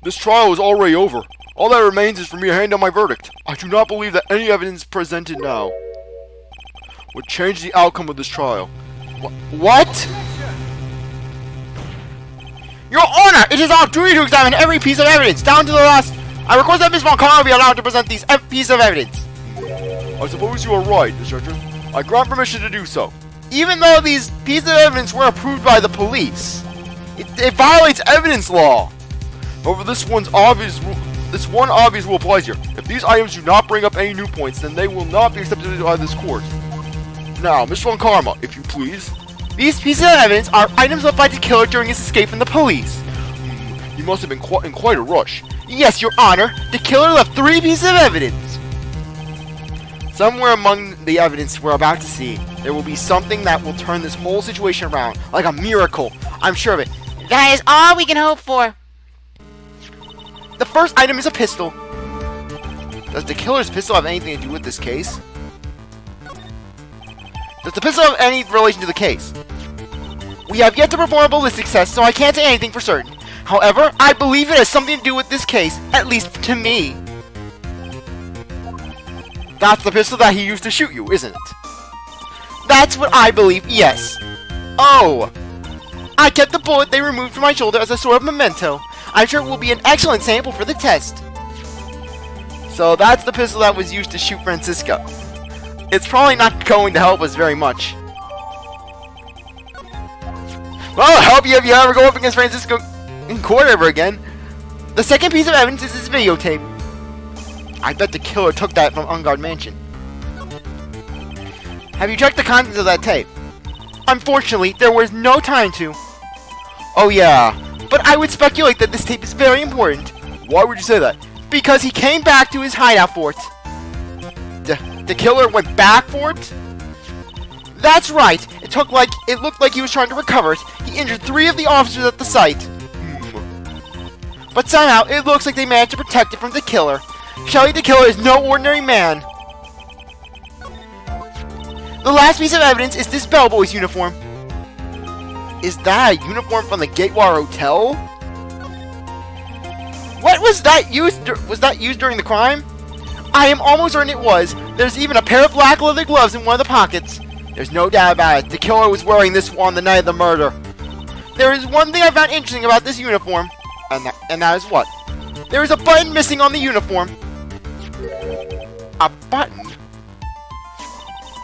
This trial is already over. All that remains is for me to hand down my verdict. I do not believe that any evidence presented now would change the outcome of this trial. What? Your Honor, it is our duty to examine every piece of evidence, down to the last. I request that Miss Von Karma be allowed to present these pieces of evidence. I suppose you are right, Mr. Judge. I grant permission to do so. Even though these pieces of evidence were approved by the police, it violates evidence law. However, this one obvious rule applies here. If these items do not bring up any new points, then they will not be accepted by this court. Now, Mr. Von Karma, if you please. These pieces of evidence are items left by the killer during his escape from the police. You must have been in quite a rush. Yes, Your Honor. The killer left 3 pieces of evidence. Somewhere among the evidence we're about to see, there will be something that will turn this whole situation around, like a miracle. I'm sure of it. That is all we can hope for. The first item is a pistol. Does the killer's pistol have anything to do with this case? Does the pistol have any relation to the case? We have yet to perform a ballistic test, so I can't say anything for certain. However, I believe it has something to do with this case, at least to me. That's the pistol that he used to shoot you, isn't it? That's what I believe, yes. Oh! I kept the bullet they removed from my shoulder as a sort of memento. I'm sure it will be an excellent sample for the test. So that's the pistol that was used to shoot Francisco. It's probably not going to help us very much. Well, I'll help you if you ever go up against Francisco in court ever again. The second piece of evidence is this videotape. I bet the killer took that from Unguard Mansion. Have you checked the contents of that tape? Unfortunately, there was no time to. Oh yeah, but I would speculate that this tape is very important. Why would you say that? Because he came back to his hideout fort. The killer went back for it? That's right. It looked like he was trying to recover it. He injured 3 of the officers at the site. But somehow, it looks like they managed to protect it from the killer. Shelly the killer is no ordinary man. The last piece of evidence is this bellboy's uniform. Is that a uniform from the Gateway Hotel? What was that used? Was that used during the crime? I am almost certain it was. There's even a pair of black leather gloves in one of the pockets. There's no doubt about it. The killer was wearing this on the night of the murder. There is one thing I found interesting about this uniform, and that is what? There is a button missing on the uniform. A button?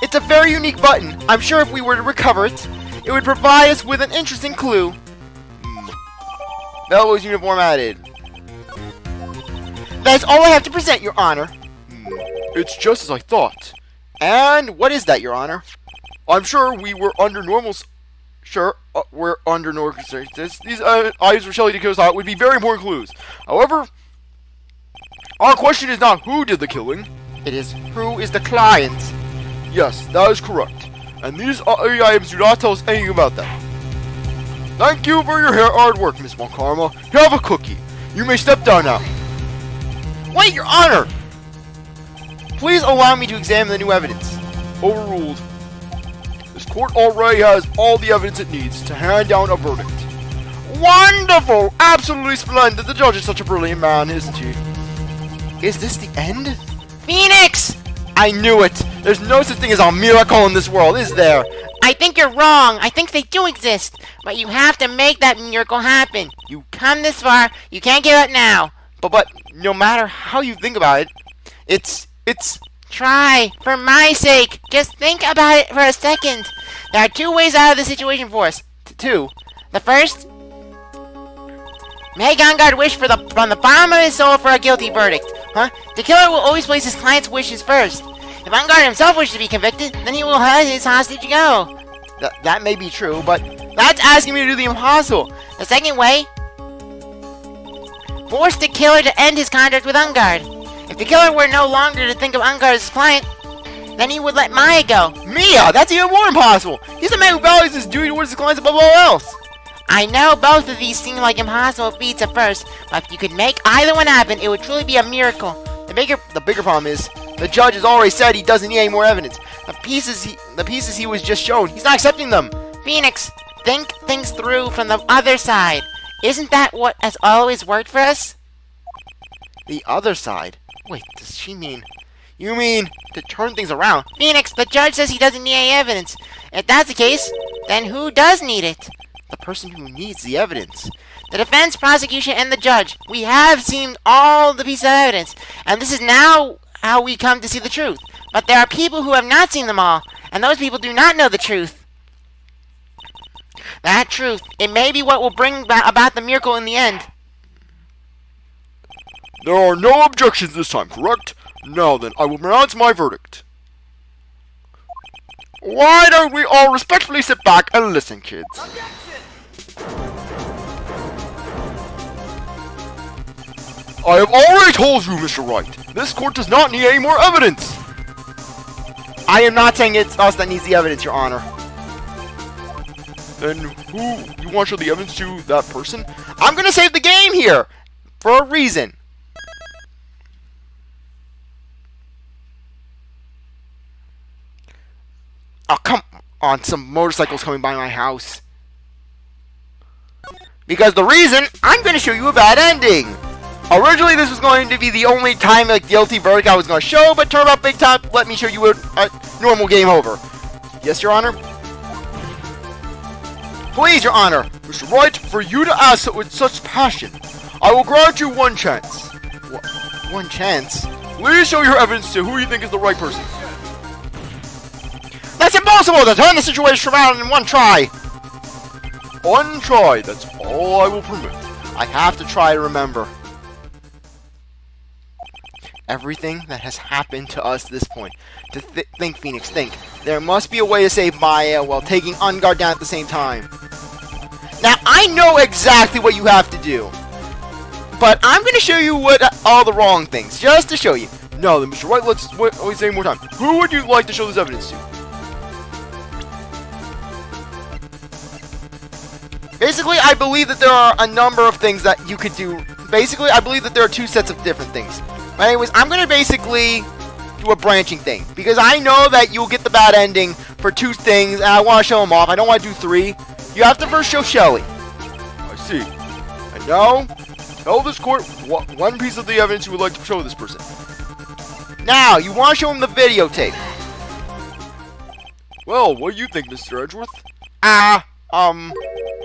It's a very unique button. I'm sure if we were to recover it, it would provide us with an interesting clue. Bellboy's uniform added. That's all I have to present, Your Honor. It's just as I thought. And what is that, Your Honor? I'm sure we were under normal... we're under normal circumstances. These items for Shelly to kill us out would be very important clues. However, our question is not who did the killing. It is who is the client. Yes, that is correct. And these items do not tell us anything about them. Thank you for your hard work, Miss Von Karma. Have a cookie. You may step down now. Wait, Your Honor! Please allow me to examine the new evidence. Overruled. This court already has all the evidence it needs to hand down a verdict. Wonderful! Absolutely splendid! The judge is such a brilliant man, isn't he? Is this the end? Phoenix! I knew it! There's no such thing as a miracle in this world, is there? I think you're wrong. I think they do exist. But you have to make that miracle happen. You come this far, you can't give up now. But no matter how you think about it, it's... Try, for my sake. Just think about it for a second. There are 2 ways out of the situation for us. 2. The first, make Unguard wish from the bottom of his soul for a guilty verdict. Huh? The killer will always place his client's wishes first. If Unguard himself wishes to be convicted, then he will let his hostage go. That may be true, but that's asking me to do the impossible. The second way, force the killer to end his contract with Unguard. If the killer were no longer to think of Unguard as his client, then he would let Maya go. Mia? That's even more impossible! He's the man who values his duty towards his clients above all else! I know both of these seem like impossible feats at first, but if you could make either one happen, it would truly be a miracle. The bigger problem is, the judge has already said he doesn't need any more evidence. The pieces he was just shown, he's not accepting them. Phoenix, think things through from the other side. Isn't that what has always worked for us? The other side? Wait, does she mean... You mean to turn things around? Phoenix, the judge says he doesn't need any evidence. If that's the case, then who does need it? The person who needs the evidence. The defense, prosecution, and the judge. We have seen all the pieces of evidence, and this is now how we come to see the truth. But there are people who have not seen them all, and those people do not know the truth. That truth, it may be what will bring about the miracle in the end. There are no objections this time, correct? Now then, I will pronounce my verdict. Why don't we all respectfully sit back and listen, kids? I have already told you, Mr. Wright. This court does not need any more evidence. I am not saying it's us that needs the evidence, Your Honor. Then who you want to show the evidence to? That person? I'm gonna save the game here! For a reason. Oh, come on, some motorcycles coming by my house. Because the reason, I'm going to show you a bad ending. Originally, this was going to be the only time a guilty verdict I was going to show, but turn up Big Top, let me show you a normal game over. Yes, Your Honor? Please, Your Honor. Mr. Wright, for you to ask with such passion, I will grant you one chance. One chance? Please show your evidence to who you think is the right person. That's impossible to turn the situation around in one try. One try, that's all I will permit. I have to try to remember everything that has happened to us to this point. To think, Phoenix, think. There must be a way to save Maya while taking Unguard down at the same time. Now, I know exactly what you have to do. But I'm going to show you all the wrong things, just to show you. Now then, Mr. Wright, let's say one more time. Who would you like to show this evidence to? Basically, I believe that there are a number of things that you could do. Basically, I believe that there are two sets of different things. But anyways, I'm going to basically do a branching thing. Because I know that you'll get the bad ending for two things, and I want to show them off. I don't want to do three. You have to first show Shelly. I see. And now, tell this court one piece of the evidence you would like to show this person. Now, you want to show him the videotape. Well, what do you think, Mr. Edgeworth?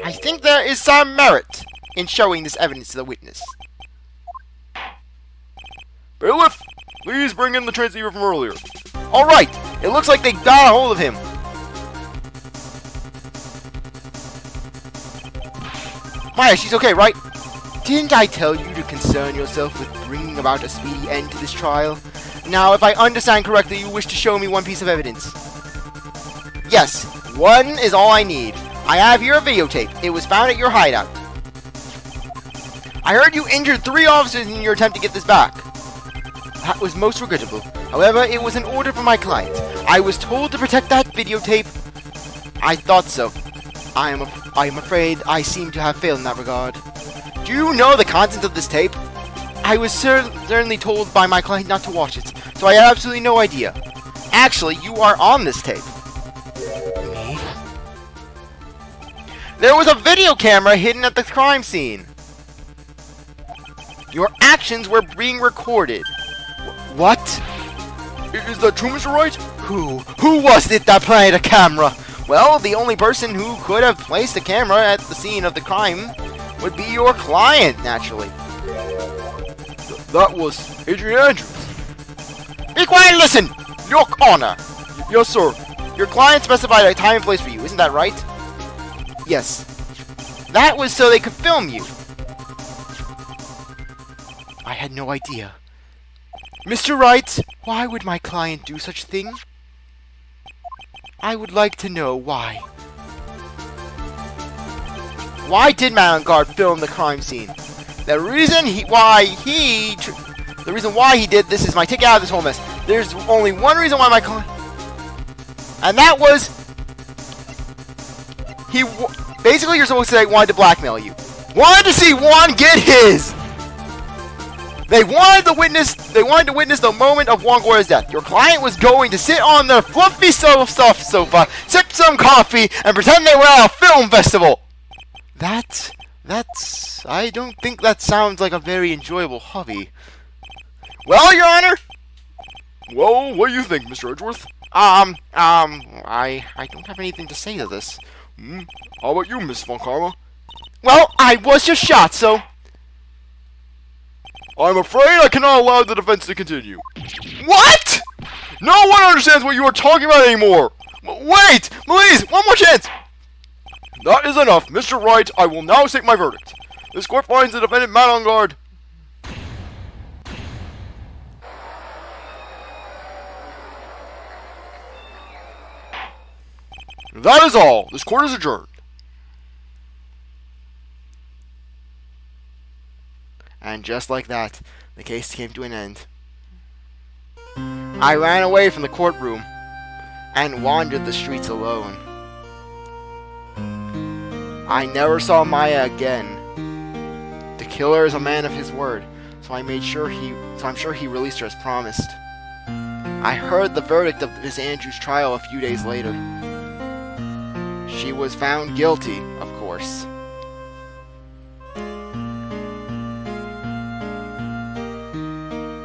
I think there is some merit in showing this evidence to the witness. Bailiff, please bring in the transceiver from earlier. Alright, it looks like they got a hold of him. Maya, she's okay, right? Didn't I tell you to concern yourself with bringing about a speedy end to this trial? Now, if I understand correctly, you wish to show me one piece of evidence. Yes, one is all I need. I have here a videotape. It was found at your hideout. I heard you injured 3 officers in your attempt to get this back. That was most regrettable. However, it was an order from my client. I was told to protect that videotape. I thought so. I am afraid I seem to have failed in that regard. Do you know the content of this tape? I was certainly told by my client not to watch it, so I have absolutely no idea. Actually, you are on this tape. Me? There was a video camera hidden at the crime scene. Your actions were being recorded. What? Is that true, Mr. Wright? Who was it that planted a camera? Well, the only person who could have placed a camera at the scene of the crime would be your client, naturally. That was Adrian Andrews. Be quiet and listen! Your honor! Yes, sir. Your client specified a time and place for you, isn't that right? Yes. That was so they could film you. I had no idea. Mr. Wright, why would my client do such a thing? I would like to know why. Why did Man on Guard film the crime scene? The reason why he did this is my ticket out of this whole mess. There's only one reason why my client, and that was basically you're supposed to say wanted to blackmail you. Wanted to see Juan get his. They wanted to witness the moment of Juan Guerra's death. Your client was going to sit on their fluffy sofa, sip some coffee, and pretend they were at a film festival. I don't think that sounds like a very enjoyable hobby. Well, Your Honor? Well, what do you think, Mr. Edgeworth? I don't have anything to say to this. How about you, Miss Von Karma? Well, I was just shot, so... I'm afraid I cannot allow the defense to continue. What?! No one understands what you are talking about anymore! Wait! Please, one more chance! That is enough. Mr. Wright, I will now state my verdict. This court finds the defendant Man on Guard. That is all. This court is adjourned. And just like that, the case came to an end. I ran away from the courtroom and wandered the streets alone. I never saw Maya again. The killer is a man of his word, so I'm sure he released her as promised. I heard the verdict of Miss Andrews' trial a few days later. She was found guilty, of course.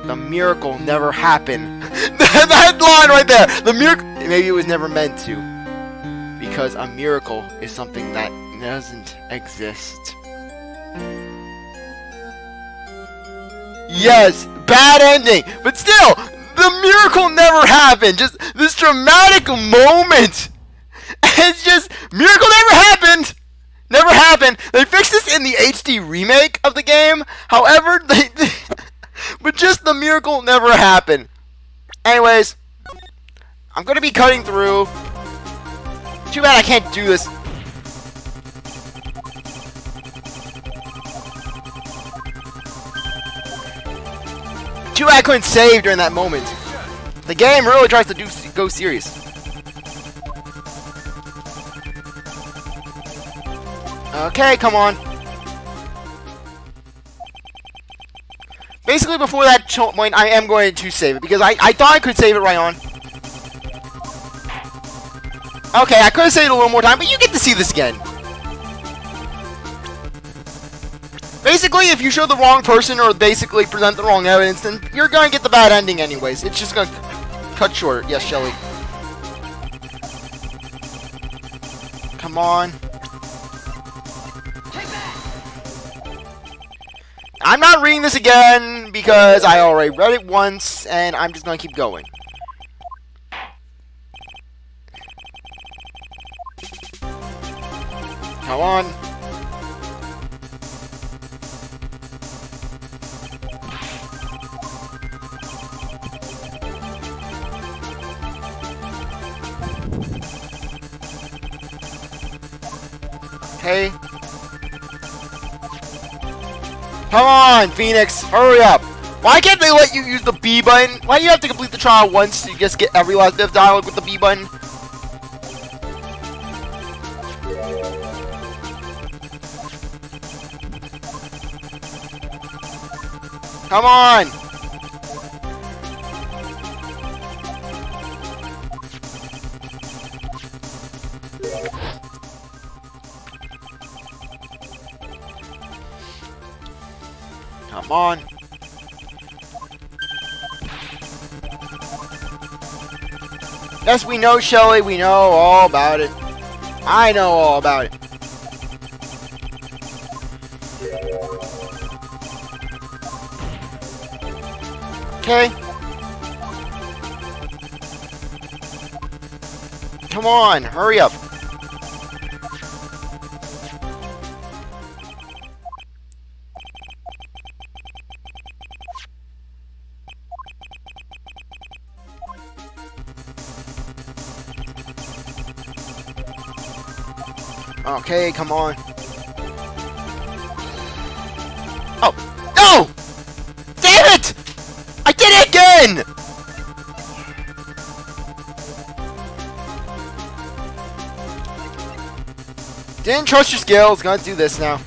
The miracle never happened. That line right there! The miracle... Maybe it was never meant to. Because a miracle is something that doesn't exist. Yes, bad ending, but still, the miracle never happened. Just this dramatic moment. It's just, miracle never happened. Never happened. They fixed this in the HD remake of the game. However, but just the miracle never happened. Anyways, I'm going to be cutting through. Too bad I can't do this. Too bad I couldn't save during that moment. The game really tries to go serious. Okay, come on. Basically, before that point, I am going to save it, because I thought I could save it right on. Okay, I could have saved it a little more time, but you get to see this again. Basically, if you show the wrong person, or basically present the wrong evidence, then you're going to get the bad ending anyways. It's just going to cut short. Yes, Shelly. Come on. I'm not reading this again because I already read it once, and I'm just going to keep going. Come on. Okay. Come on, Phoenix, hurry up. Why can't they let you use the B button? Why do you have to complete the trial once to just get every last bit of dialogue with the B button? Come on! Come on. Yes, we know, Shelly. We know all about it. I know all about it. Okay. Come on, hurry up. Okay, come on. Oh, no! Damn it! I did it again! Didn't trust your skills. Gonna do this now.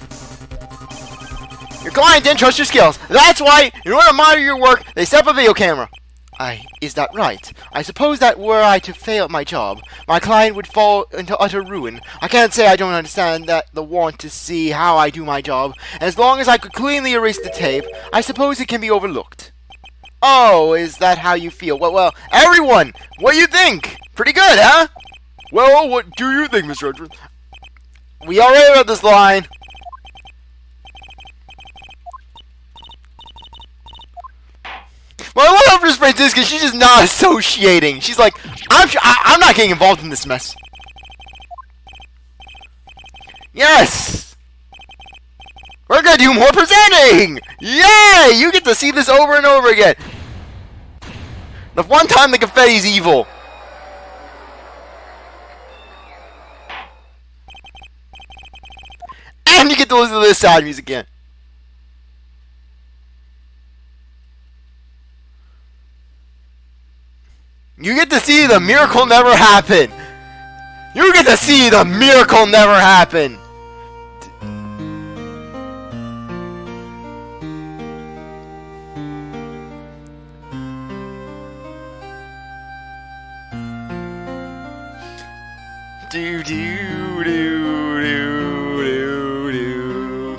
Your client didn't trust your skills. That's why, in order to monitor your work, they set up a video camera. Is that right? I suppose that were I to fail at my job, my client would fall into utter ruin. I can't say I don't understand that the want to see how I do my job, and as long as I could cleanly erase the tape, I suppose it can be overlooked. Oh, is that how you feel? Well, everyone, what do you think? Pretty good, huh? Well, what do you think, Mr. Edwards? We already read this line. Well, I love Miss Francisca. She's just not associating. She's like, I'm not getting involved in this mess. Yes! We're gonna do more presenting! Yay! You get to see this over and over again. The one time the confetti's evil. And you get to listen to this sad music again. You get to see the miracle never happen. You get to see the miracle never happen. Do do do do do do.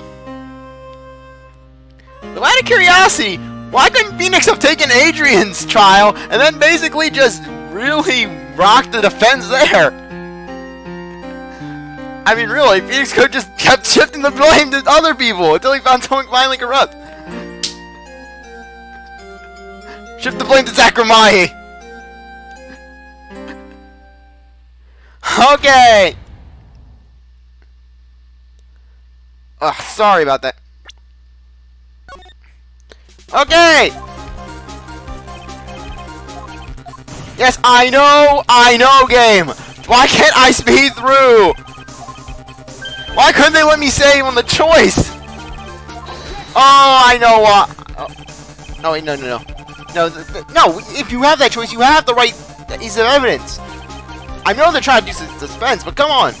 So out of curiosity, why couldn't Phoenix have taken Adrian's trial and then basically just really rocked the defense there? I mean, really, Phoenix could have just kept shifting the blame to other people until he found someone finally corrupt. Shift the blame to Zachariah. Okay. Ugh, sorry about that. Okay. Yes, I know, game. Why can't I speed through? Why couldn't they let me save on the choice? Oh, I know what. Oh. No, wait, no. No, if you have that choice, you have the right piece of evidence. I know they're trying to do suspense, but come on.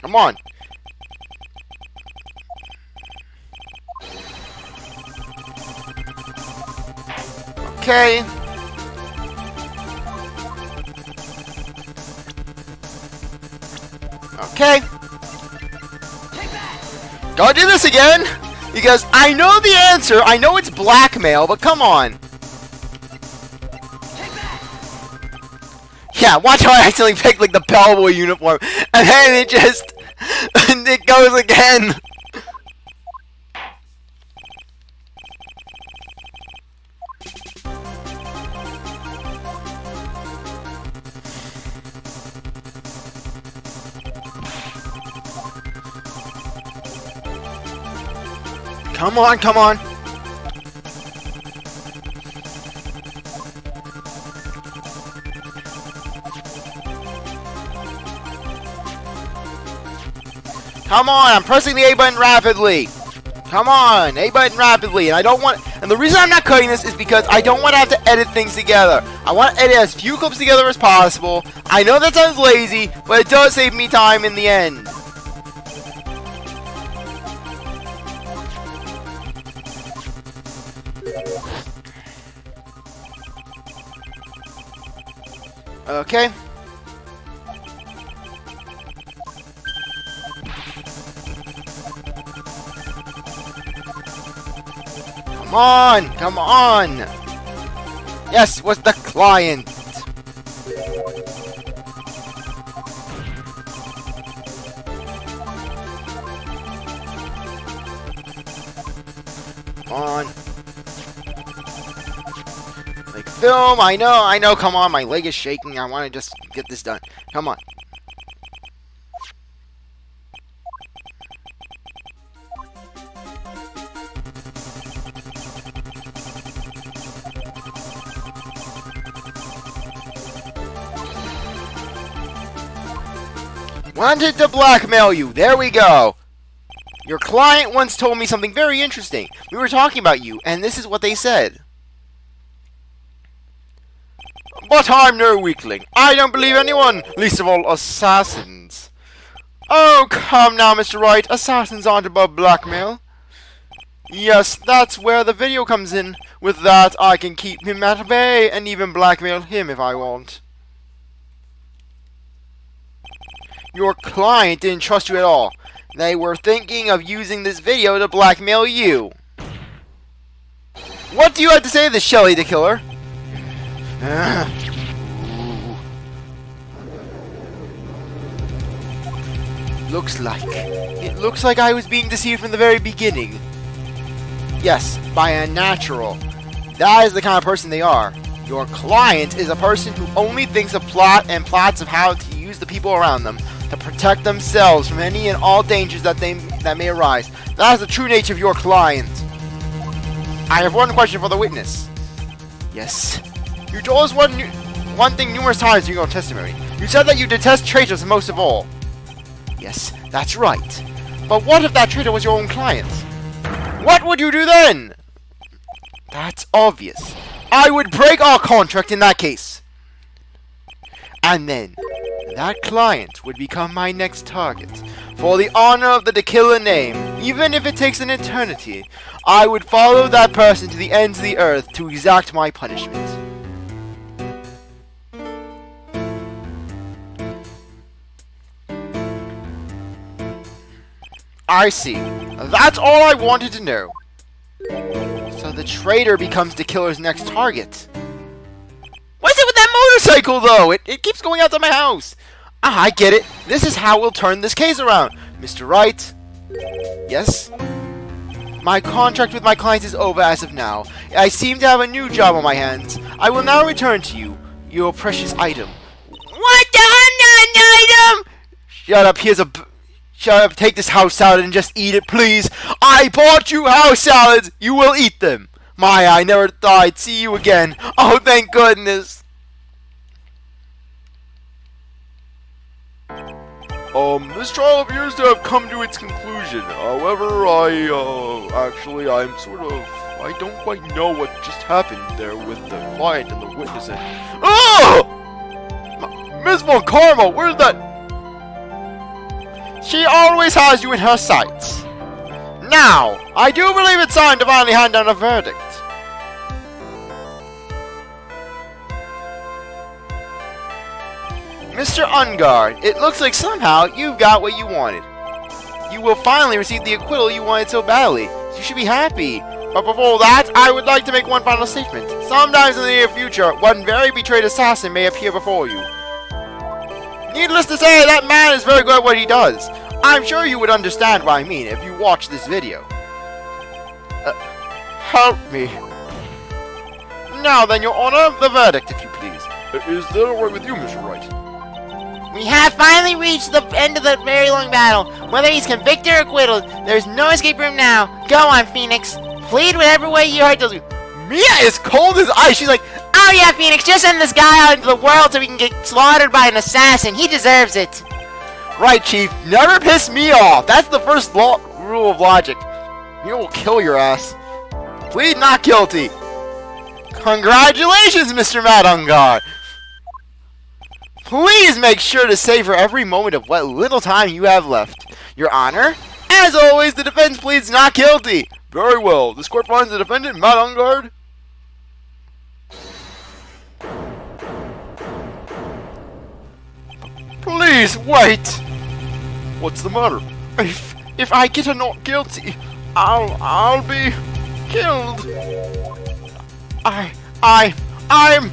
Come on. Okay. Okay. Gotta do this again! Because I know the answer, I know it's blackmail, but come on. Yeah, watch how I accidentally picked like the bellboy uniform, and then it just and it goes again. Come on, come on. Come on, I'm pressing the A button rapidly. Come on, A button rapidly. And I don't want, and the reason I'm not cutting this is because I don't want to have to edit things together. I want to edit as few clips together as possible. I know that sounds lazy, but it does save me time in the end. Okay. Come on! Come on! Yes, what's the client? Come on. Like film, I know, come on, my leg is shaking, I want to just get this done. Come on. Wanted to blackmail you. There we go. Your client once told me something very interesting. We were talking about you, and this is what they said. But I'm no weakling. I don't believe anyone, least of all assassins. Oh, come now, Mr. Wright. Assassins aren't above blackmail. Yes, that's where the video comes in. With that, I can keep him at bay and even blackmail him if I want. Your client didn't trust you at all. They were thinking of using this video to blackmail you. What do you have to say to this, Shelly the killer? It looks like I was being deceived from the very beginning. Yes, by a natural. That is the kind of person they are. Your client is a person who only thinks of plots of how to use the people around them to protect themselves from any and all dangers that may arise. That is the true nature of your client. I have one question for the witness. Yes. You told us one thing numerous times during your testimony. You said that you detest traitors most of all. Yes, that's right. But what if that traitor was your own client? What would you do then? That's obvious. I would break our contract in that case. And then, that client would become my next target. For the honor of the killer name, even if it takes an eternity, I would follow that person to the ends of the earth to exact my punishment. I see. That's all I wanted to know. So the traitor becomes the killer's next target. What's it with that motorcycle, though? It keeps going out to my house. Ah, I get it. This is how we'll turn this case around. Mr. Wright? Yes? My contract with my client is over as of now. I seem to have a new job on my hands. I will now return to you your precious item. What? I'm not an item! Shut up, Shut up, take this house salad and just eat it, please. I bought you house salads. You will eat them. My, I never thought I'd see you again. Oh, thank goodness. This trial appears to have come to its conclusion. However, I don't quite know what just happened there with the client and the witness and... Oh! Miss Von Karma, where's that? She always has you in her sights. Now, I do believe it's time to finally hand down a verdict. Mr. Ungard, it looks like somehow you got what you wanted. You will finally receive the acquittal you wanted so badly. You should be happy. But before that, I would like to make one final statement. Sometimes in the near future, one very betrayed assassin may appear before you. Needless to say, that man is very good at what he does. I'm sure you would understand what I mean if you watch this video. Help me. Now then, Your Honor, the verdict, if you please. Is that alright with you, Mr. Wright? We have finally reached the end of the very long battle. Whether he's convicted or acquitted, there's no escape room now. Go on, Phoenix. Plead whatever way your heart tells you. Mia is cold as ice. She's like, oh yeah, Phoenix, just send this guy out into the world so we can get slaughtered by an assassin. He deserves it. Right, Chief. Never piss me off. That's the first rule of logic. Mia will kill your ass. Plead not guilty. Congratulations, Mr. Madungar. Please make sure to savor every moment of what little time you have left. Your Honor, as always, the defense pleads not guilty. Very well. This court finds the defendant, Matt Ungard. Please wait. What's the matter? If I get a not guilty, I'll be killed. I'm.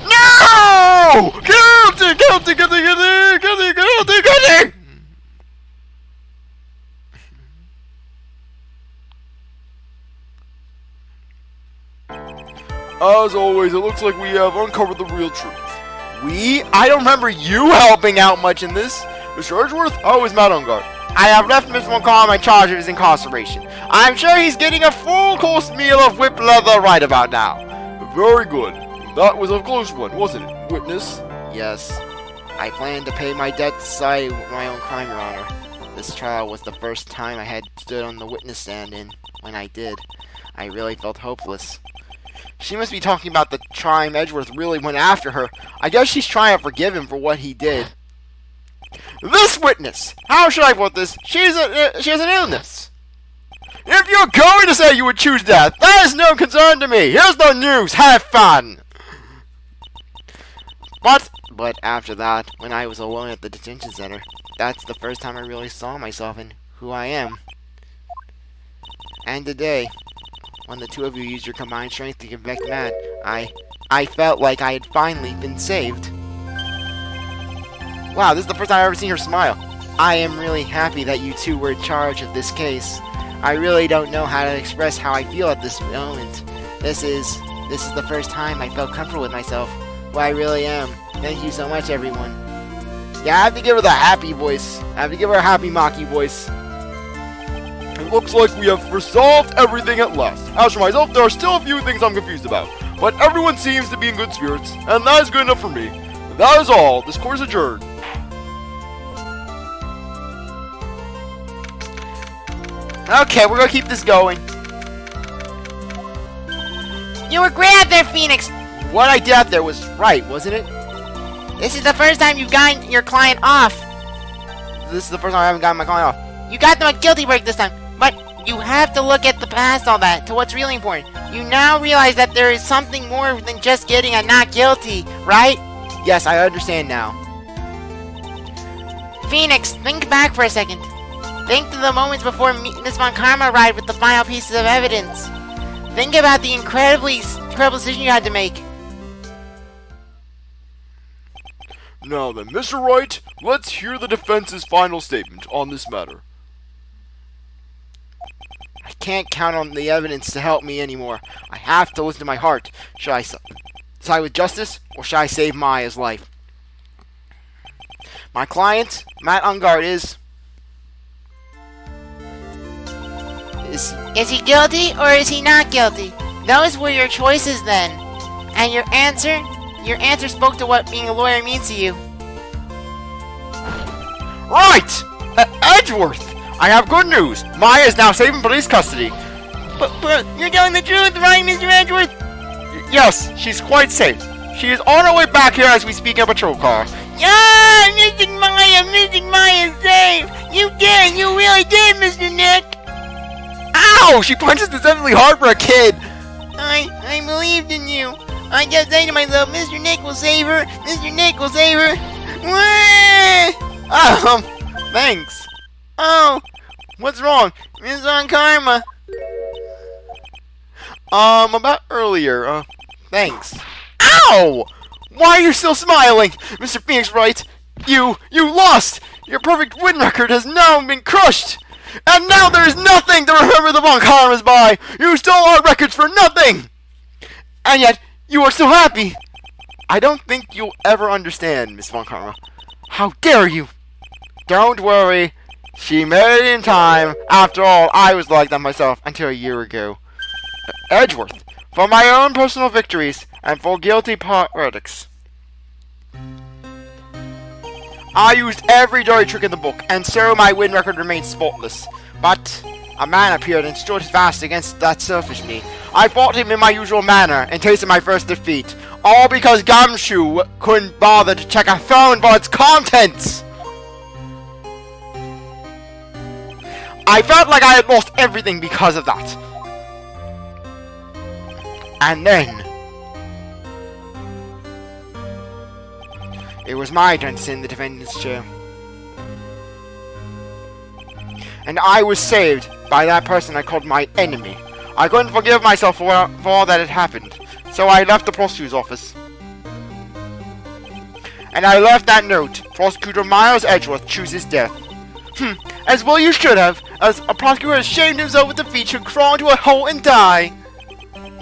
No! Guilty! As always, it looks like we have uncovered the real truth. I don't remember you helping out much in this. Mr. Edgeworth, how is Matt Ungard? I have left Mr. McCall in charge of his incarceration. I'm sure he's getting a full-course meal of whipped leather right about now. Very good. That was a close one, wasn't it, witness? Yes. I plan to pay my debt to society with my own crime, Your Honor. This trial was the first time I had stood on the witness stand, and when I did, I really felt hopeless. She must be talking about the time Edgeworth really went after her. I guess she's trying to forgive him for what he did. This witness! How should I put this? She has an illness. If you're going to say you would choose death, that is no concern to me. Here's the news. Have fun. But after that, when I was alone at the detention center, that's the first time I really saw myself and who I am. And today, when the two of you used your combined strength to convict Matt, I felt like I had finally been saved. Wow, this is the first time I've ever seen her smile. I am really happy that you two were in charge of this case. I really don't know how to express how I feel at this moment. This is the first time I felt comfortable with myself. Who I really am. Thank you so much, everyone. Yeah, I have to give her the happy voice. I have to give her a happy Maki voice. It looks like we have resolved everything at last. As for myself, there are still a few things I'm confused about. But everyone seems to be in good spirits, and that is good enough for me. That is all. This court is adjourned. Okay, we're gonna keep this going. You were great out there, Phoenix. What I did out there was right, wasn't it? This is the first time you've gotten your client off. This is the first time I haven't gotten my client off. You got them a guilty break this time. But you have to look at the past all that, to what's really important. You now realize that there is something more than just getting a not guilty, right? Yes, I understand now. Phoenix, think back for a second. Think to the moments before Miss Von Karma arrived with the final pieces of evidence. Think about the incredible decision you had to make. Now then, Mr. Wright, let's hear the defense's final statement on this matter. I can't count on the evidence to help me anymore. I have to listen to my heart. Should I side with justice, or should I save Maya's life? My client, Matt Ungard, is he guilty or is he not guilty? Those were your choices then. And your answer spoke to what being a lawyer means to you. Right! Edgeworth! I have good news. Maya is now safe in police custody. But you're telling the truth, right, Mr. Edgeworth? Yes, she's quite safe. She is on her way back here as we speak in a patrol car. Yeah, Mr. Maya is safe. You really did, Mr. Nick. Ow! She punches deceptively hard for a kid. I believed in you. I kept saying to myself, Mr. Nick will save her. Mr. Nick will save her. thanks. Oh, What's wrong? Miss Von Karma. About earlier, thanks. Ow! Why are you still smiling? Mr. Phoenix Wright, you lost! Your perfect win record has now been crushed! And now there is nothing to remember the Von Karmas by! You stole our records for nothing! And yet, you are still happy! I don't think you'll ever understand, Miss Von Karma. How dare you! Don't worry. She made it in time. After all, I was like that myself until a year ago. Edgeworth, for my own personal victories and for guilty verdicts, I used every dirty trick in the book, and so my win record remains spotless. But a man appeared and stood fast against that selfish me. I fought him in my usual manner and tasted my first defeat, all because Gumshoe couldn't bother to check a phone for its contents. I felt like I had lost everything because of that. And then it was my turn to sit in the defendant's chair. And I was saved by that person I called my enemy. I couldn't forgive myself for all that had happened, so I left the prosecutor's office. And I left that note. Prosecutor Miles Edgeworth chooses death. As well you should have, as a prosecutor has shamed himself with defeat should crawl into a hole and die.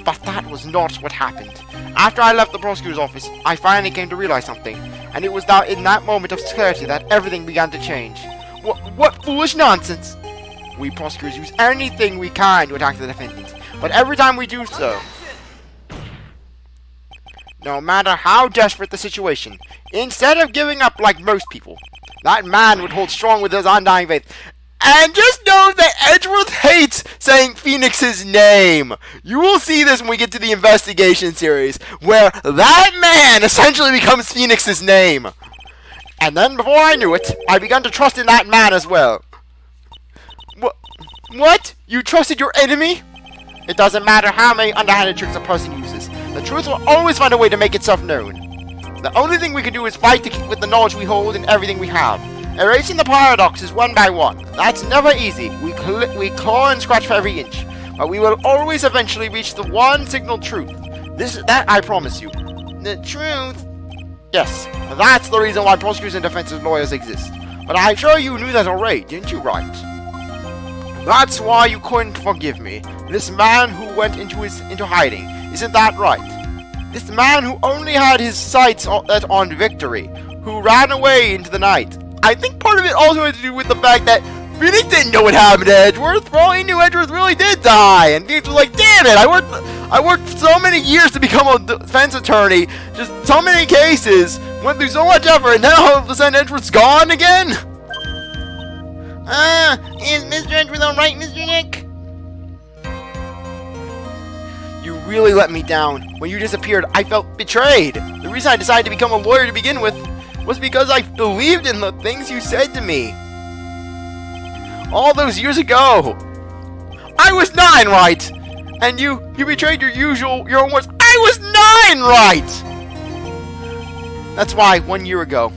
But that was not what happened. After I left the prosecutor's office, I finally came to realize something, and it was in that moment of clarity that everything began to change. What foolish nonsense! We prosecutors use anything we can to attack the defendant, but every time we do so, no matter how desperate the situation, instead of giving up like most people, that man would hold strong with his undying faith. And just know that Edgeworth hates saying Phoenix's name. You will see this when we get to the investigation series, where that man essentially becomes Phoenix's name. And then before I knew it, I began to trust in that man as well. What? You trusted your enemy? It doesn't matter how many underhanded tricks a person uses. The truth will always find a way to make itself known. The only thing we can do is fight to keep with the knowledge we hold and everything we have. Erasing the paradoxes one by one. That's never easy. We claw and scratch for every inch. But we will always eventually reach the one signal truth. That I promise you. The truth? Yes, that's the reason why prosecutors and defense lawyers exist. But I'm sure you knew that already, didn't you, Wright? That's why you couldn't forgive me. This man who went into hiding. Isn't that right? This man who only had his sights on victory. Who ran away into the night. I think part of it also had to do with the fact that Phoenix didn't know what happened to Edgeworth. For all he knew, Edgeworth really did die. And Phoenix was like, damn it, I worked so many years to become a defense attorney. Just so many cases. Went through so much effort, and now all of a sudden Edgeworth's gone again? Is Mr. Edgeworth alright, Mr. Nick? You really let me down. When you disappeared, I felt betrayed. The reason I decided to become a lawyer to begin with was because I believed in the things you said to me. All those years ago. I was 9, right? And you betrayed your own words. I was 9, right? That's why 1 year ago,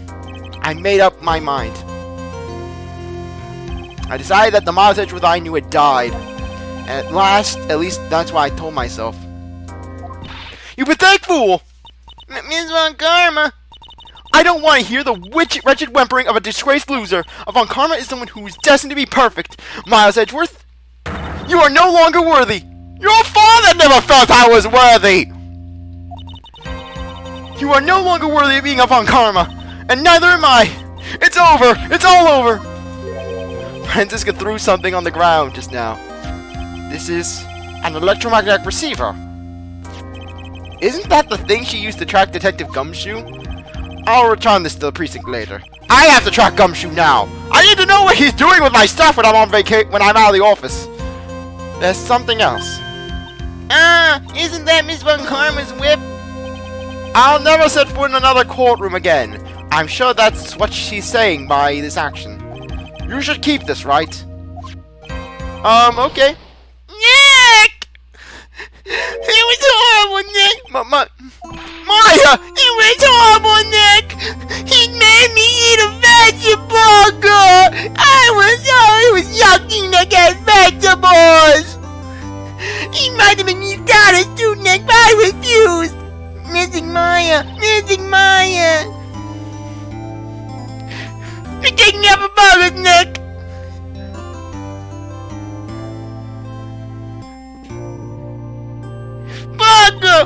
I made up my mind. I decided that the Miles Edgeworth I knew had died. And at least that's what I told myself. You pathetic fool! Miss Von Karma. I don't want to hear the wretched whimpering of a disgraced loser. A Von Karma is someone who is destined to be perfect. Miles Edgeworth, you are no longer worthy. Your father never felt I was worthy. You are no longer worthy of being a Von Karma, and neither am I. It's over. It's all over. Franziska threw something on the ground just now. This is an electromagnetic receiver. Isn't that the thing she used to track Detective Gumshoe? I'll return this to the precinct later. I have to track Gumshoe now. I need to know what he's doing with my stuff when I'm on when I'm out of the office. There's something else. Isn't that Miss Von Karma's whip? I'll never set foot in another courtroom again. I'm sure that's what she's saying by this action. You should keep this, right? Okay. Nick! It was horrible, Nick! Maya! It was horrible, Nick! He made me eat a vegetable! I was yucky, Nick, at vegetables! He might have been used down too, Nick, but I refused! Missing Maya! Missing Maya! You're taking up a burgers, Nick! Burger!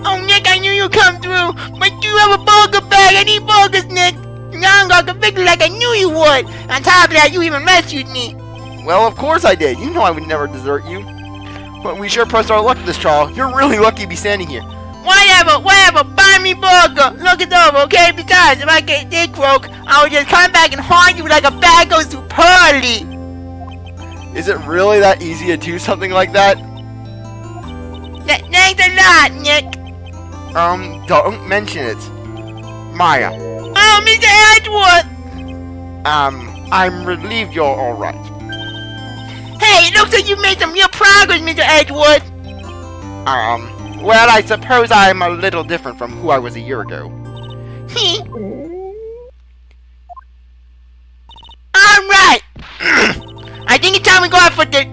Oh, Nick, I knew you'd come through, but you have a burger bag. I need burgers, Nick. Now I'm gonna convict you like I knew you would. On top of that, you even rescued me. Well, of course I did. You know I would never desert you. But we sure pressed our luck this trial. You're really lucky to be standing here. Whatever, buy me burger. Look it over, okay? Besides, if I get dick broke, I will just come back and haunt you like a bag goes to Pearly. Is it really that easy to do something like that? Thanks a lot, Nick. Don't mention it. Maya. Oh, Mr. Edgeworth. I'm relieved you're alright. Hey, it looks like you made some real progress, Mr. Edgeworth. Well, I suppose I'm a little different from who I was a year ago. Alright! I think it's time we go out for the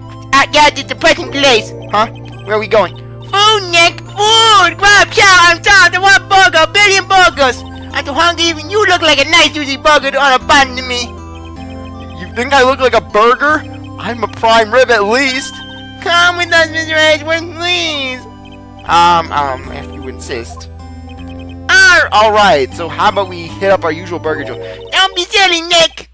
depressing place. Huh? Where are we going? Food, Nick! Food! Grab chow, I'm starved. I want burger, a billion burgers. I'm too hungry, even you look like a nice juicy burger on a bun to me. You think I look like a burger? I'm a prime rib at least. Come with us, Mr. Edgeworth, please. If you insist. Alright, so how about we hit up our usual burger joint? Don't be silly, Nick.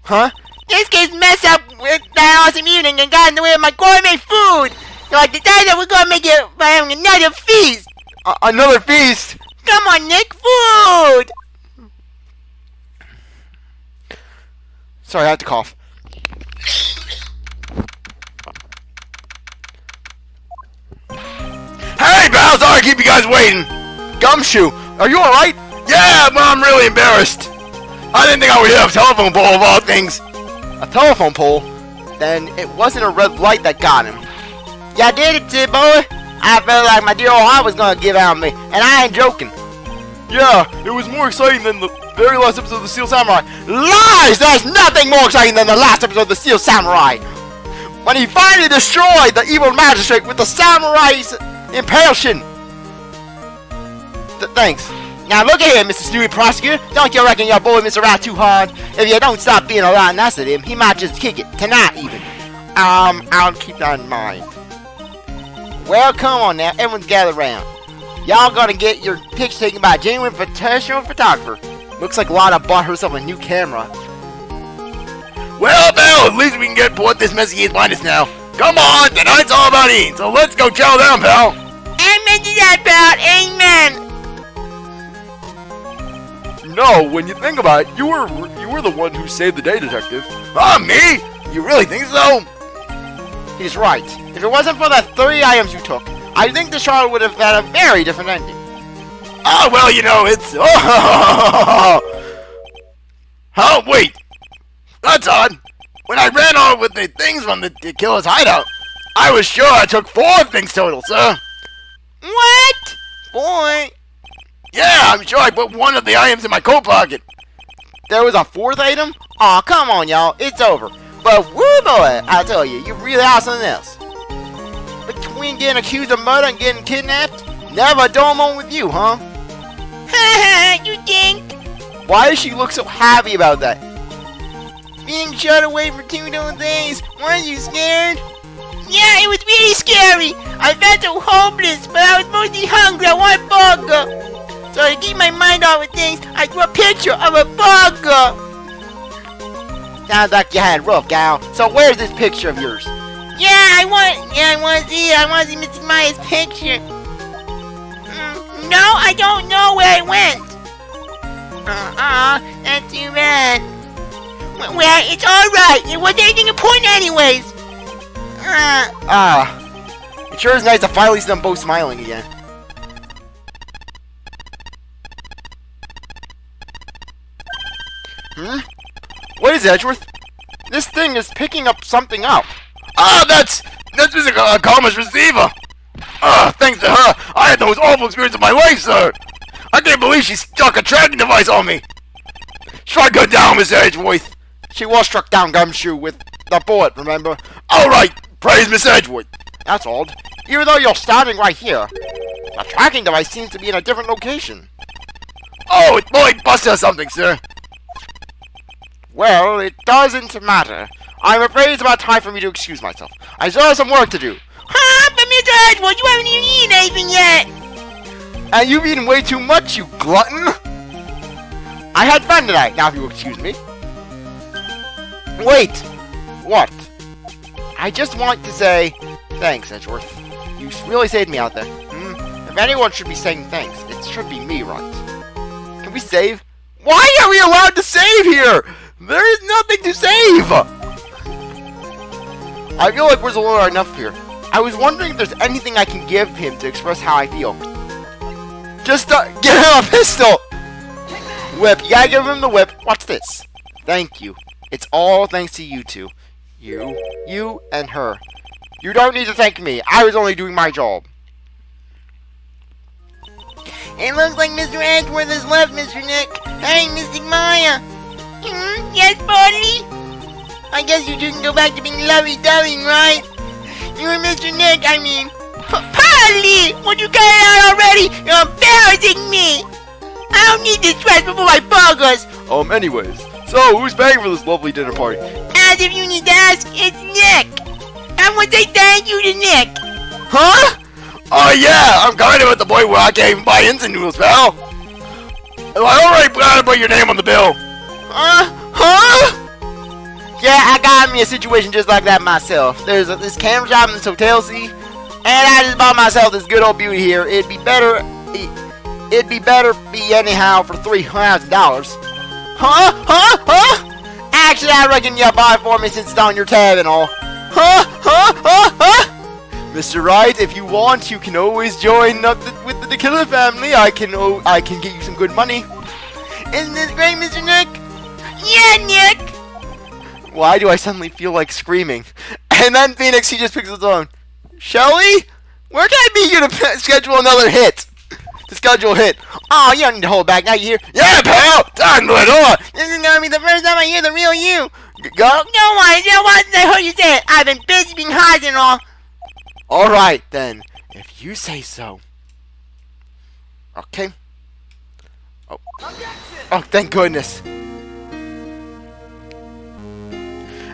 Huh? This kid's messed up with that awesome evening and got in the way of my gourmet food. So I decided that we're gonna make it by having another feast. Another feast? Come on, Nick, food. Sorry, I have to cough. Hey, pal, sorry to keep you guys waiting. Gumshoe, are you alright? Yeah, but I'm really embarrassed. I didn't think I would hit a telephone pole of all things. A telephone pole? Then it wasn't a red light that got him. Y'all did it, Sid boy. I felt like my dear old heart was gonna give out on me, and I ain't joking. Yeah, it was more exciting than the very last episode of The Steel Samurai. Lies! There's nothing more exciting than the last episode of The Steel Samurai. When he finally destroyed the evil magistrate with the samurai's impulsion. Thanks. Now look at here, Mr. Stewie Prosecutor. Don't you reckon your boy Mr. Rat too hard? If you don't stop being a lot nice at him, he might just kick it. Tonight, even. I'll keep that in mind. Well, come on now. Everyone's gathered around. Y'all gonna get your pics taken by a genuine professional photographer. Looks like Lana bought herself a new camera. Well, pal, at least we can get what this messy is behind us now. Come on, tonight's all about eating, so let's go chow down, pal. Amen to that, pal. Amen. No, when you think about it, you were the one who saved the day, Detective. Me? You really think so? He's right. If it wasn't for the 3 items you took, I think the trial would have had a very different ending. Oh, well, you know, it's... Oh, wait. That's odd. When I ran off with the things from the killer's hideout, I was sure I took 4 things total, sir. What? Boy. Yeah, I'm sure I put one of the items in my coat pocket. There was a 4th item? Aw, come on, y'all. It's over. But woo boy, I tell you, you really are something else. Between getting accused of murder and getting kidnapped, never a dull moment with you, huh? Haha, you think? Why does she look so happy about that? Being shut away for 2 whole days. Weren't you scared? Yeah, it was really scary. I felt so hopeless, but I was mostly hungry. I want a burger. So to keep my mind off of things, I drew a picture of a burger. Sounds like you had a rough, gal. So where's this picture of yours? I want to see it. I want to see Mrs. Maya's picture. No, I don't know where it went. That's too bad. Well, it's alright. It wasn't anything important anyways. It sure is nice to finally see them both smiling again. What is it, Edgeworth? This thing is picking up something up. That's Mr. Karma's receiver. Thanks to her, I had the most awful experience of my life, sir. I can't believe she stuck a tracking device on me. Strike her down, Miss Edgeworth. She was struck down, Gumshoe, with the bullet, remember? All right, praise Miss Edgeworth. That's odd. Even though you're standing right here, the tracking device seems to be in a different location. Oh, it's Lloyd Buster or something, sir. Well, it doesn't matter. I'm afraid it's about time for me to excuse myself. I still have some work to do. Huh? But Mr. Edgeworth, you haven't even eaten anything yet. And you've eaten way too much, you glutton. I had fun tonight, now if you'll excuse me. Wait! What? I just want to say thanks, Edgeworth. You really saved me out there. If anyone should be saying thanks, it should be me, Wright. Can we save? Why are we allowed to save here? There is nothing to save! I feel like we're alone enough here. I was wondering if there's anything I can give him to express how I feel. Just give him a pistol! Whip, you gotta give him the whip. Watch this. Thank you. It's all thanks to you two. You, and her. You don't need to thank me. I was only doing my job. It looks like Mr. Edgeworth has left, Mr. Nick. Hey, Mystic Maya. Yes, Polly? I guess you two can go back to being lovey-dovey, right? You and Mr. Nick, I mean. Polly! Would you get it out already? You're embarrassing me! I don't need this stress before my burgers! Anyways, so who's paying for this lovely dinner party? As if you need to ask, it's Nick! I want to say thank you to Nick! Huh? Oh yeah, I'm kind of at the point where I can't even buy instant noodles, pal. I already forgot to put your name on the bill. Huh? Yeah, I got me a situation just like that myself. There's this camera shop in this hotel, see? And I just bought myself this good old beauty here. It'd be better be anyhow for $300,000. Huh? Actually, I reckon you'll buy it for me since it's on your tab and all. Mr. Wright, if you want, you can always join up with the Killer family. I can get you some good money. Isn't this great, Mr. Nick? Yeah, Nick! Why do I suddenly feel like screaming? And then Phoenix, he just picks his own. Shelly? Where can I meet you to schedule another hit? To schedule a hit. Oh, you don't need to hold back. Now you hear? Yeah, pal! Time to it on! This is gonna be the first time I hear the real you. Go. Don't worry, I heard you say it. I've been busy being hard and all. Alright, then. If you say so. Okay. Oh, thank goodness.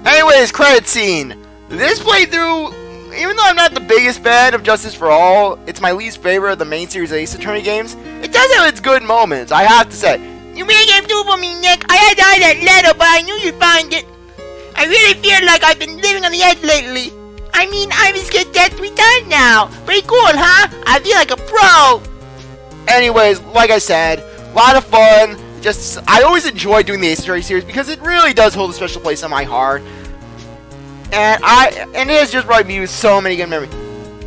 Anyways, credit scene. This playthrough, even though I'm not the biggest fan of Justice for All, it's my least favorite of the main series of Ace Attorney games. It does have its good moments, I have to say. You really came through for me, Nick. I had to hide that letter, but I knew you'd find it. I really feel like I've been living on the edge lately. I mean, I've escaped death 3 times now. Pretty cool, huh? I feel like a pro. Anyways, like I said, a lot of fun. I always enjoy doing the Ace Attorney series because it really does hold a special place in my heart. And it has just brought me with so many good memories.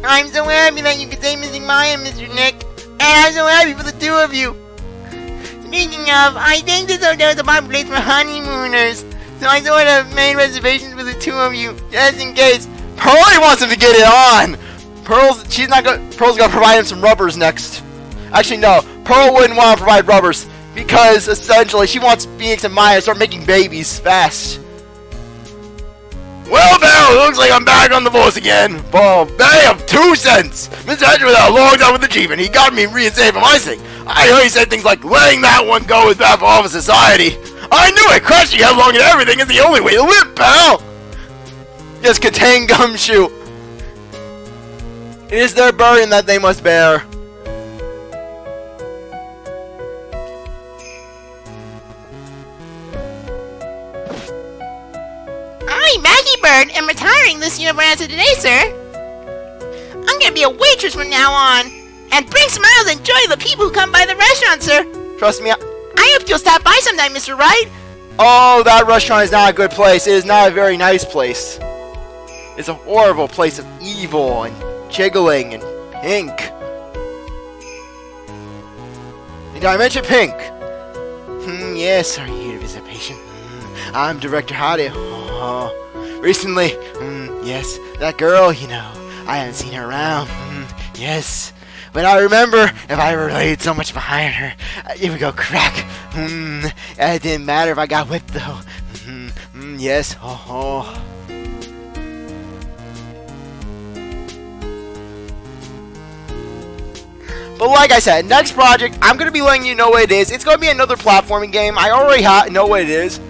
I'm so happy that you could say Missing Maya, Mr. Nick. And I'm so happy for the two of you. Speaking of, I think this hotel is a popular place for honeymooners. So I sort of made reservations for the two of you, just in case. Pearlie wants him to get it on! Pearl's gonna provide him some rubbers next. Actually, no. Pearl wouldn't want to provide rubbers. Because, essentially, she wants Phoenix and Maya to start making babies fast. Well, pal, it looks like I'm back on the force again. For a pay of 2 cents. Mr. Hedgeworth had a long time with the chief, and he got me reinstated from icing. I heard he said things like, letting that one go is bad for all of society. I knew it! Crashing headlong into everything is the only way to live, pal! Just contain gumshoe. It is their burden that they must bear. I'm Maggie Bird and retiring this university today, sir. I'm gonna be a waitress from now on and bring smiles and joy to the people who come by the restaurant, sir. Trust me. I hope you'll stop by sometime, Mr. Wright. Oh, that restaurant is not a good place. It is not a very nice place. It's a horrible place of evil and jiggling and pink. Did I mention pink? Yes, are you here to visit a patient? I'm Director Howdy. Oh, recently, yes, that girl, you know, I haven't seen her around. Yes, but I remember if I ever laid so much behind her, it would go crack. It didn't matter if I got whipped though. Yes, But like I said, next project, I'm going to be letting you know what it is. It's going to be another platforming game. I already know what it is.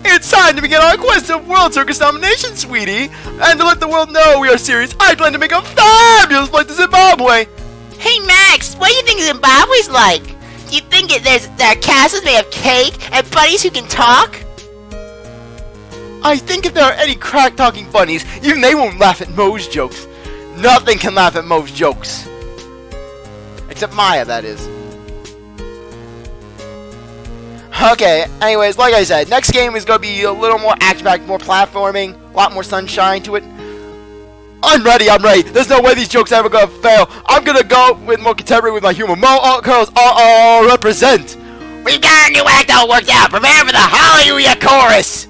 It's time to begin our quest of World Circus domination, sweetie. And to let the world know we are serious, I plan to make a fabulous flight to Zimbabwe. Hey, Max, what do you think Zimbabwe's like? Do you think there are castles made of cake and bunnies who can talk? I think if there are any crack-talking bunnies, even they won't laugh at Moe's jokes. Nothing can laugh at Moe's jokes. Except Maya, that is. Okay, anyways, like I said, next game is going to be a little more action-packed, more platforming, a lot more sunshine to it. I'm ready. There's no way these jokes are ever going to fail. I'm going to go with more contemporary with my humor. Mo curls, represent. We've got a new act all worked out. Prepare for the Hallelujah chorus.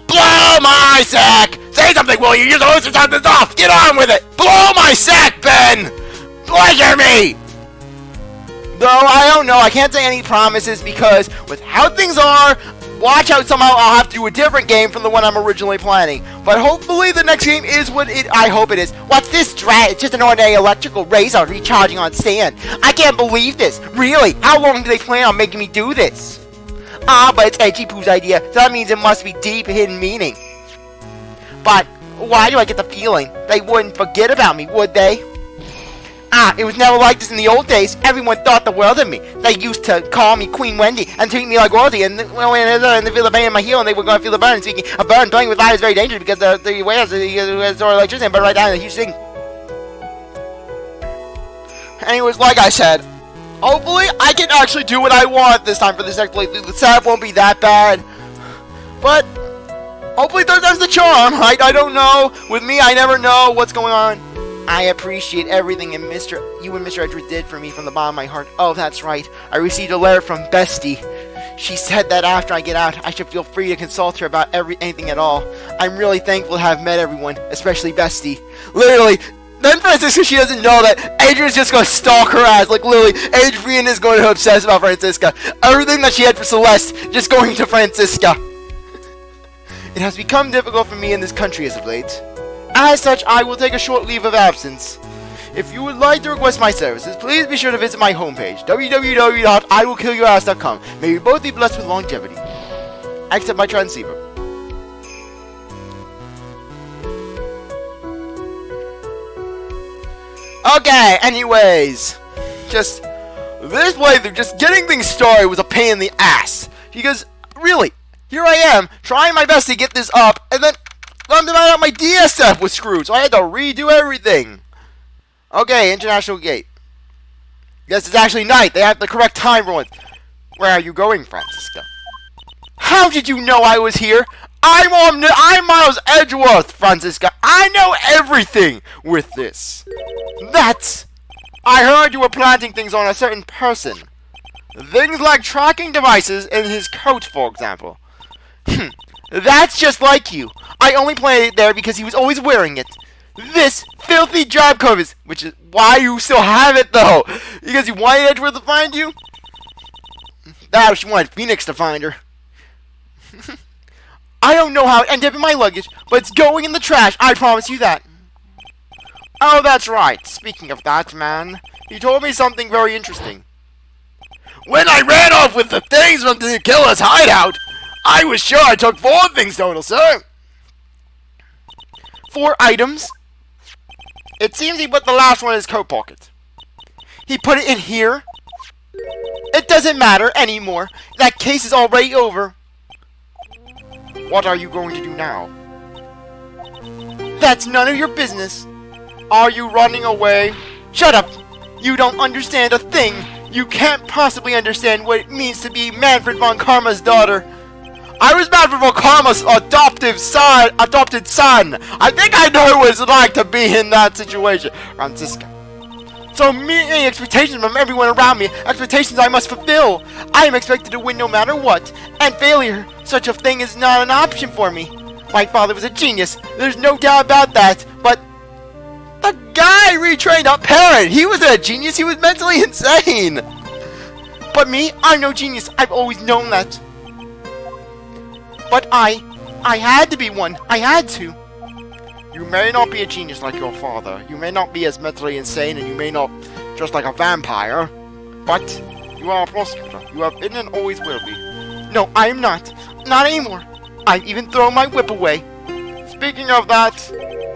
Blow my sack! Say something, will you? You're supposed to start this off! Get on with it! Blow my sack, Ben! Pleasure me! Though, I don't know. I can't say any promises because with how things are, watch out, somehow I'll have to do a different game from the one I'm originally planning. But hopefully the next game is what I hope it is. What's this drag? It's just an ordinary electrical razor recharging on stand. I can't believe this. Really? How long do they plan on making me do this? But it's Edgy Poo's idea, so that means it must be deep hidden meaning. But why do I get the feeling they wouldn't forget about me, would they? It was never like this in the old days. Everyone thought the world of me. They used to call me Queen Wendy and treat me like royalty. And when they feel the pain in my heel, and they were going to feel the burn. Speaking of burn, playing with fire is very dangerous because the waves store electricity and burn right down in a huge thing. Anyways, like I said, hopefully I can actually do what I want this time for this next playthrough. The setup won't be that bad, but hopefully third time's the charm. I don't know. With me, I never know what's going on. I appreciate everything you and Mr. Edgeworth did for me from the bottom of my heart. Oh, that's right. I received a letter from Bestie. She said that after I get out, I should feel free to consult her about anything at all. I'm really thankful to have met everyone, especially Bestie. Literally, then Francisca, she doesn't know that Adrian's just going to stalk her ass. Like, literally, Adrian is going to obsess about Francisca. Everything that she had for Celeste, just going to Francisca. It has become difficult for me in this country as of late. As such, I will take a short leave of absence. If you would like to request my services, please be sure to visit my homepage, www.iwillkillyouраss.com. May we both be blessed with longevity. Accept my transceiver. Okay, anyways. Just, this playthrough, just getting things started was a pain in the ass. Because, really, here I am, trying my best to get this up, and then my DSF was screwed, so I had to redo everything. Okay, International Gate. Yes, it's actually night. They have the correct time ruling. Where are you going, Francisca? How did you know I was here? I'm Miles Edgeworth, Francisca. I know everything with this. I heard you were planting things on a certain person. Things like tracking devices in his coat, for example. That's just like you. I only planted it there because he was always wearing it. This filthy job covers, which is why you still have it though. Because you wanted Edgeworth to find you? That she wanted Phoenix to find her. I don't know how it ended up in my luggage, but it's going in the trash, I promise you that. Oh, that's right. Speaking of that, man, he told me something very interesting. When I ran off with the things from the killer's hideout, I was sure I took 4 things total, sir. 4 items? It seems he put the last one in his coat pocket. He put it in here? It doesn't matter anymore. That case is already over. What are you going to do now? That's none of your business. Are you running away? Shut up! You don't understand a thing. You can't possibly understand what it means to be Manfred von Karma's daughter. I was Manfred von Karma's adopted son. I think I know what it's like to be in that situation. Franziska. So many expectations from everyone around me, expectations I must fulfill. I am expected to win no matter what, and failure, such a thing is not an option for me. My father was a genius, there's no doubt about that, but the guy retrained a parent. He wasn't a genius, he was mentally insane. But me, I'm no genius, I've always known that. But I had to be one, I had to. You may not be a genius like your father, you may not be as mentally insane, and you may not just like a vampire, but you are a prosecutor. You have been and always will be. No, I am not. Not anymore. I've even thrown my whip away. Speaking of that,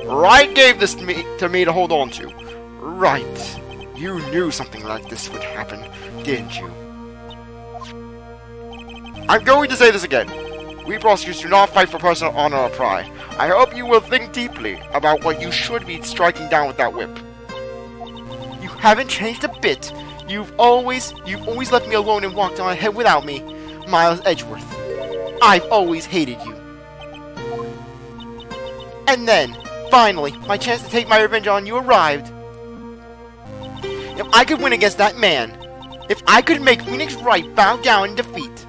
Wright gave this to me to hold on to. Right. You knew something like this would happen, didn't you? I'm going to say this again. We prosecutors do not fight for personal honor or pride. I hope you will think deeply about what you should be striking down with that whip. You haven't changed a bit. You've always left me alone and walked on ahead without me. Miles Edgeworth. I've always hated you. And then, finally, my chance to take my revenge on you arrived. If I could win against that man, if I could make Phoenix Wright bow down in defeat,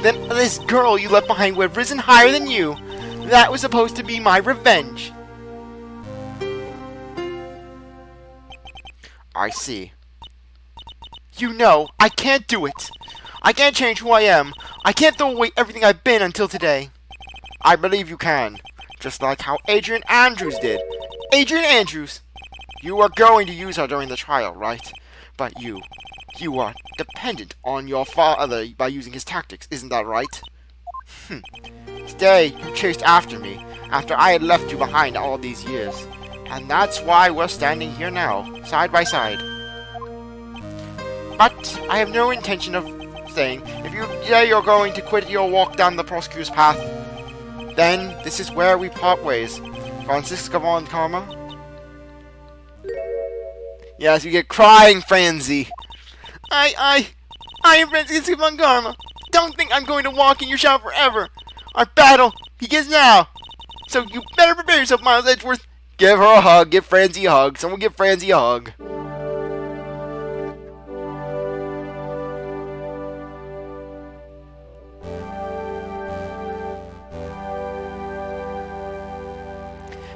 then this girl you left behind would have risen higher than you. That was supposed to be my revenge. I see. You know, I can't do it. I can't change who I am. I can't throw away everything I've been until today. I believe you can. Just like how Adrian Andrews did. Adrian Andrews! You are going to use her during the trial, right? But you are dependent on your father by using his tactics, isn't that right? Today, you chased after me, after I had left you behind all these years. And that's why we're standing here now, side by side. But I have no intention of saying, if you say you're going to quit your walk down the prosecutor's path, then this is where we part ways. Franziska von Karma? Yes, you get crying frenzy. I am Franziska von Karma. Don't think I'm going to walk in your shadow forever. Our battle begins now. So you better prepare yourself, Miles Edgeworth. Give her a hug. Give Franzi a hug. Someone give Franzi a hug.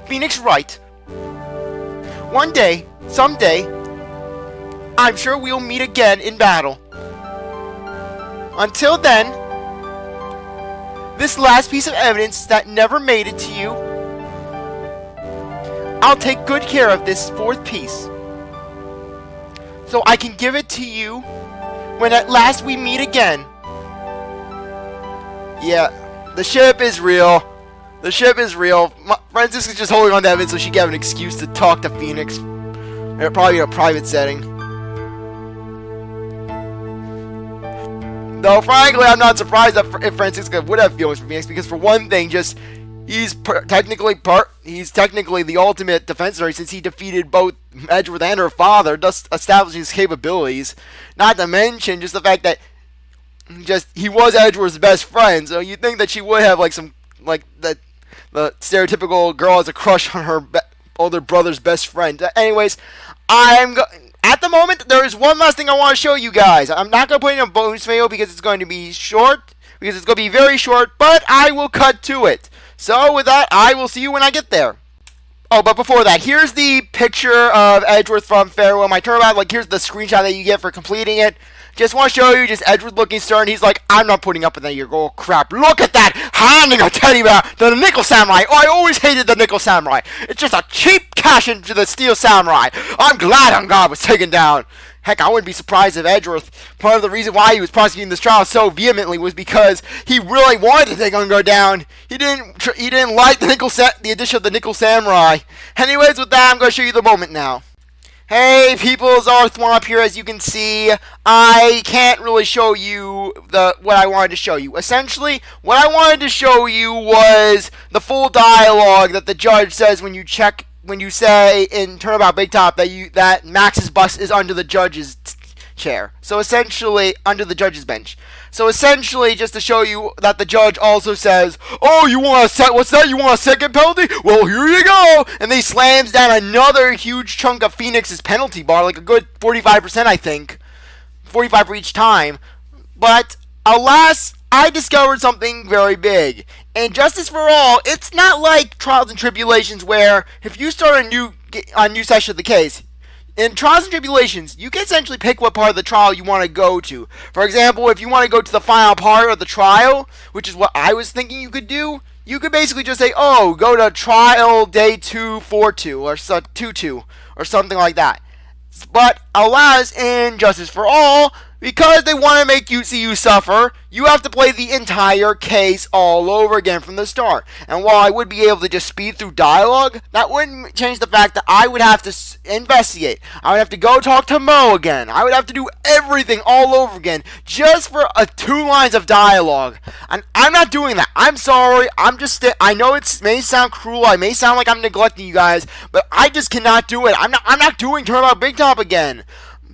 Phoenix Wright. One day, someday, I'm sure we'll meet again in battle. Until then, this last piece of evidence that never made it to you, I'll take good care of this 4th piece, so I can give it to you when at last we meet again. Yeah, the ship is real. The ship is real. Franziska's just holding on to evidence so she can have an excuse to talk to Phoenix. Probably in a private setting. Though, frankly, I'm not surprised that if Franziska would have feelings for Phoenix, because for one thing, he's technically the ultimate defense attorney since he defeated both Edgeworth and her father, thus establishing his capabilities. Not to mention just the fact that he was Edgeworth's best friend, so you'd think that she would have the stereotypical girl has a crush on her older brother's best friend. Anyways, at the moment, there is one last thing I want to show you guys. I'm not going to put in a bonus video because it's going to be short, because it's going to be very short, but I will cut to it. So with that, I will see you when I get there. Oh, but before that, here's the picture of Edgeworth from Farewell My Turnabout. Like, here's the screenshot that you get for completing it. Just want to show you, just Edgeworth looking stern. He's like, I'm not putting up with that. You go, oh, crap. Look at that! Handing a teddy bear to the Nickel Samurai. Oh, I always hated the Nickel Samurai. It's just a cheap cash into the Steel Samurai. I'm glad On God was taken down. Heck, I wouldn't be surprised if Edgeworth, part of the reason why he was prosecuting this trial so vehemently was because he really wanted to take On God down. He didn't like the addition of the Nickel Samurai. Anyways, with that, I'm going to show you the moment now. Hey people, CzarThwomp here. As you can see, I can't really show you what I wanted to show you. Essentially, what I wanted to show you was the full dialogue that the judge says when you say in Turnabout Big Top that Max's bus is under the judge's chair. So essentially, under the judge's bench. So essentially, just to show you that the judge also says, "Oh, you want what's that? You want a second penalty? Well, here you go!" And then he slams down another huge chunk of Phoenix's penalty bar, like a good 45%, I think, 45 for each time. But alas, I discovered something very big. In Justice for All, it's not like Trials and Tribulations, where if you start a new section of the case. In Trials and Tribulations, you can essentially pick what part of the trial you want to go to. For example, if you want to go to the final part of the trial, which is what I was thinking you could do, you could basically just say, oh, go to trial day 242 or 22 or something like that. But alas, in Justice for All, because they want to make you suffer, you have to play the entire case all over again from the start. And while I would be able to just speed through dialogue, that wouldn't change the fact that I would have to investigate. I would have to go talk to Mo again. I would have to do everything all over again just for 2 lines of dialogue. And I'm not doing that. I'm sorry. I know it may sound cruel. I may sound like I'm neglecting you guys, but I just cannot do it. I'm not doing Turnabout Big Top again.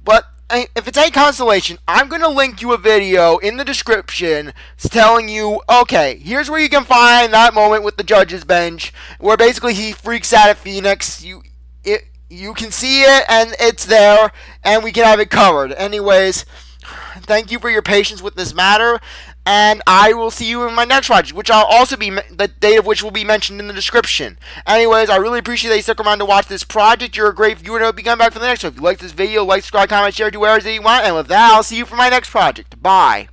But if it's any consolation, I'm going to link you a video in the description telling you, okay, here's where you can find that moment with the judge's bench, where basically he freaks out at Phoenix. You can see it, and it's there, and we can have it covered. Anyways, thank you for your patience with this matter, and I will see you in my next project, which I'll also be, the date of which will be mentioned in the description. Anyways, I really appreciate that you stuck around to watch this project. You're a great viewer, and I hope you come back for the next one. If you like this video, like, subscribe, comment, share, do whatever you want, and with that, I'll see you for my next project. Bye.